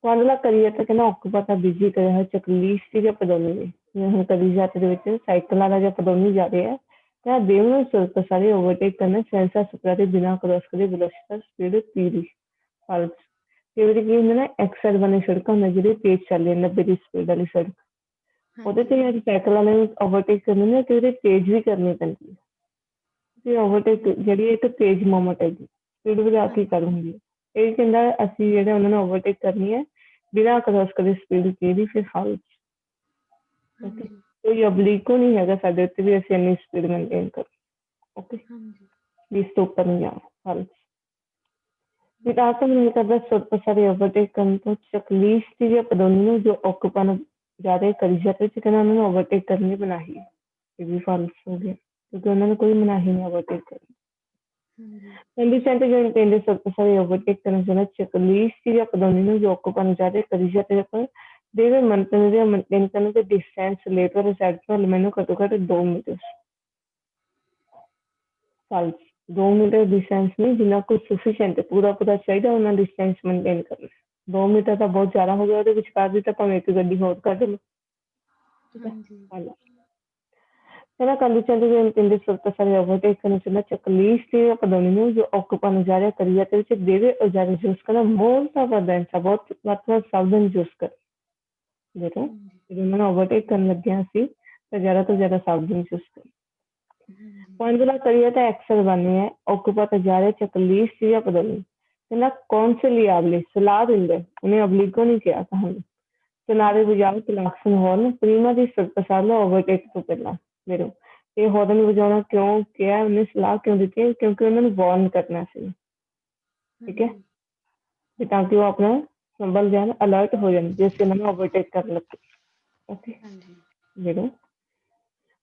quando la carriera che na occupata busy ਕਰ ਹੈ ਚਕਲੀਸਟ ਜਾਂ ਪਦੋਨੀ ਨੇ ਹੁਣ ਕਦੀ ਜਾਂਦੇ ਦੇ ਵਿੱਚ ਸਾਈਕਲ ਵਾਲਾ ਜਾਂ ਪਦੋਨੀ ਜਾ ਰਿਹਾ ਹੈ ਤਾਂ ਦੇਵ ਨੂੰ ਸੁਰਤ ਸਾਰੇ ਓਵਰਟੇਕ ਕਰਨਾ ਸੈਂਸਰ ਸੁਪਰਾ ਦੇ ਬਿਨਾ ਕ੍ਰੋਸ ਕਰੇ ਵੈਲੋਸਿਟੀ ਸਪੀਡ ਤੀਰੀ false ਜਿਹੜੀ ਕੀ ਹੁੰਦੀ ਨਾ ਐਕਸਲ ਵਾਲੀ ਸੜਕਾਂ ਹੁੰਦੀਆਂ ਜਿਹੜੇ ਤੇਜ਼ ਚੱਲਦੇ 90 ਦੀ ਸਪੀਡ ਵਾਲੀ ਸੜਕ ਉਹਦੇ ਤੇ ਜਿਹੜੀ ਸਾਈਕਲ ਵਾਲੇ ਨੂੰ ਓਵਰਟੇਕ ਕਰਨੀ ਨਾ ਤੇ ਉਹਦੇ ਤੇਜ਼ ਵੀ ਕਰਨੀ ਪੈਂਦੀ ਹੈ ਤੇ ਓਵਰਟੇਕ ਜਿਹੜੀ ਇੱਕ ਤੇਜ਼ ਮੂਵਮੈਂਟ ਹੈ ਸਪੀਡ ਵਧਾ ਕੇ ਕਰੂੰਗੀ ਇਹ ਕਹਿੰਦਾ ਅਸੀਂ ਜਿਹੜੇ ਉਹਨਾਂ ਨੂੰ ਓਵਰਟੇਕ ਕਰਨੀ ਹੈ ਬਿਨਾਂ ਕ੍ਰੋਸ ਕਰੇ ਸਪੀਡ ਤੇਜ਼ ਫਿਰ ਹਾਲ ਕੋਈ ਅਬਲੀਕੋ ਨਹੀਂ ਹੈਗਾ ਸਾਡੇ ਉੱਤੇ ਵੀ ਅਸੀਂ ਇੰਨੀ ਸਪੀਡ ਮੇਨਟੇਨ ਕਰ ਓਕੇ ਇਸ ਤੋਂ ਉੱਪਰ ਨਹੀਂ ਜਾਣਾ ਹਾਲ विकास करता स्वतःसाठी ओव्हरटेक करतो चकलिस्ट या पदोन्नी जो ऑक्युपन ज्यादा करी जाते चिकन उन्होंने ओवरटेक करनी भी नहीं ये भी फॉल्स हो गया क्योंकि उन्होंने कोई मनाही नहीं ओवरटेक करनी कंडीशन जो इंटेंडेड स्वतःसाठी ओवरटेक करना चाहिए चकलिस्ट या पदोन्नी जो ऑक्युपन ज्यादा करी जाते पर देवे मेंटेन करने के डिस्टेंस लेटर साइड पर मैंने घटो घट 2 मीटर फॉल्स 2 मीटर डिस्टेंस नहीं जिन्ना कोई सफिशिएंट पूरा चाहिए उन्हें डिस्टेंस मेनटेन करना 2 मीटर तो बहुत ज्यादा हो गया विचकार भी तो भावें एक गड्डी होर कढ लो ਪਹਿਲਾਂ ਕੰਡੀਸ਼ਨ ਦੇ ਇੰਟੈਂਡਡ ਸਰ ਓਵਰਟੇਕ ਕਰਨਾ ਚਾਹੁੰਦਾ ਚੈਕਲਿਸਟ या पदोन्नी जो ऑक्युपन जारी करी जाते ਵਿੱਚ देवे औजार यूज करना मोस्ट ऑफ द बहुत मतलब सावधान यूज कर देखो जिन्होंने ओवरटेक करने लगे ਸੀ ਤਾਂ ਜ਼ਿਆਦਾ ਤੋਂ ਜ਼ਿਆਦਾ ਸਾਵਧਾਨ यूज कर पॉइंट वाला करिए तो एक्सेल बने है ऑक्युपा जा रहे चकलिस्ट या पदोन्नी ना कॉन्सिलियाबली सलाह देंगे उन्हें अबलीगो नहीं किया कहानी सुनारे बजाओ क्लाक्सन हॉर्न प्रीमा दी सरपसाला ओवरटेक तो पहला मेरे ये हॉर्न बजाना क्यों किया उन्हें सलाह क्यों दी क्योंकि उन्होंने वार्न करना ਸੀ ठीक है ताकि वो अपना संभल जाए अलर्ट हो जाए जिससे उन्होंने ओवरटेक कर लगे ओके मेरे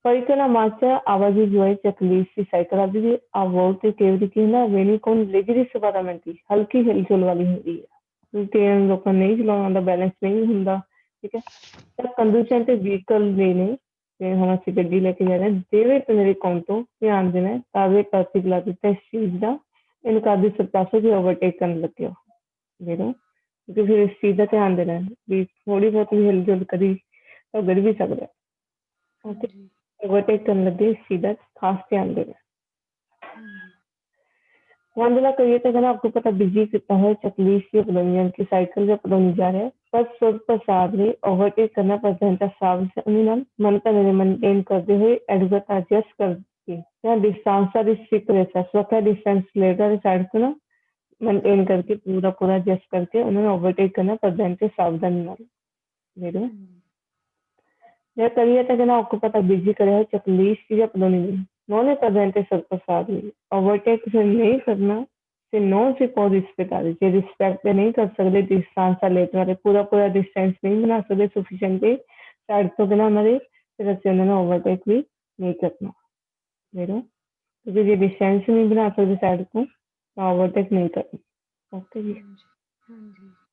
परिचना माचा आवाजी जो है चकलीस की साइकिल अभी भी आवाज केवल की ना वेनी कौन लेजरी सवारामेंटी हल्की हिलचुल वाली होती है क्योंकि लोग नहीं चलाना बैलेंस नहीं होता ठीक है तो कंडीशन ते व्हीकल लेने ते हम ਅਸੀਂ ਗੱਡੀ ਲੈ ਕੇ ਜਾ ਰਹੇ ਦੇਵੇ ਤੇ ਮੇਰੇ ਅਕਾਊਂਟ ਤੋਂ ਧਿਆਨ ਦੇਣਾ ਤਾਂ ਵੇ ਪਾਰਟਿਕੂਲਰ ਦਿੱਤਾ ਇਸ ਚੀਜ਼ ਦਾ ਇਨਕਾਰ ਦੀ ਸਰਪਾਸੇ ਦੀ ਓਵਰਟੇਕ ਕਰਨ ਲੱਗੇ ਹੋ ਦੇਖੋ ਕਿਉਂਕਿ ਫਿਰ ਇਸ ਚੀਜ਼ ਦਾ ਧਿਆਨ ਦੇਣਾ ਵੀ ਥੋੜੀ ਬਹੁਤ ਵੀ ਹਿਲਜੁਲ ਕਰੀ ਤਾਂ ਗਿਰ ਵੀ ਸਕਦਾ ਓਕੇ ओवरटेक करने लगे इस चीज का खास ध्यान देना वांडला करिए तो कहना आपको पता बिजी कितना है चकलीस या पलोनी यानी कि साइकिल या पलोनी जा रहे हैं पर सुर प्रसाद रे ओवरटेक करना presenta साहब से उन्हें मन का मेंटेन करते हुए एडवर्ट एडजस्ट करके या डिस्टेंस रिस्ट्रिक्ट रहता है स्वतः डिस्टेंस लेकर साइड को ना मेंटेन करके पूरा पूरा एडजस्ट करके उन्होंने ओवरटेक करना presenta सावधानी वाले मेरे ਹਾਂਜੀ ya कहना आपको पता बिजी करे है चकलीस या पलोनी नहीं non è presente sorpassarli ओवरटेक से नहीं करना से non si può rispettare जे रिस्पेक्ट नहीं कर सकते डिस्टेंस लेते वाले पूरा पूरा डिस्टेंस नहीं बना सकते सफिशिएंटली साइड तो बिना हमारे फिर ओवरटेक भी नहीं करना मेरा क्योंकि ये डिस्टेंस नहीं बना सकते साइड को तो ओवरटेक नहीं करना ओके जी ਹਾਂਜੀ ਹਾਂਜੀ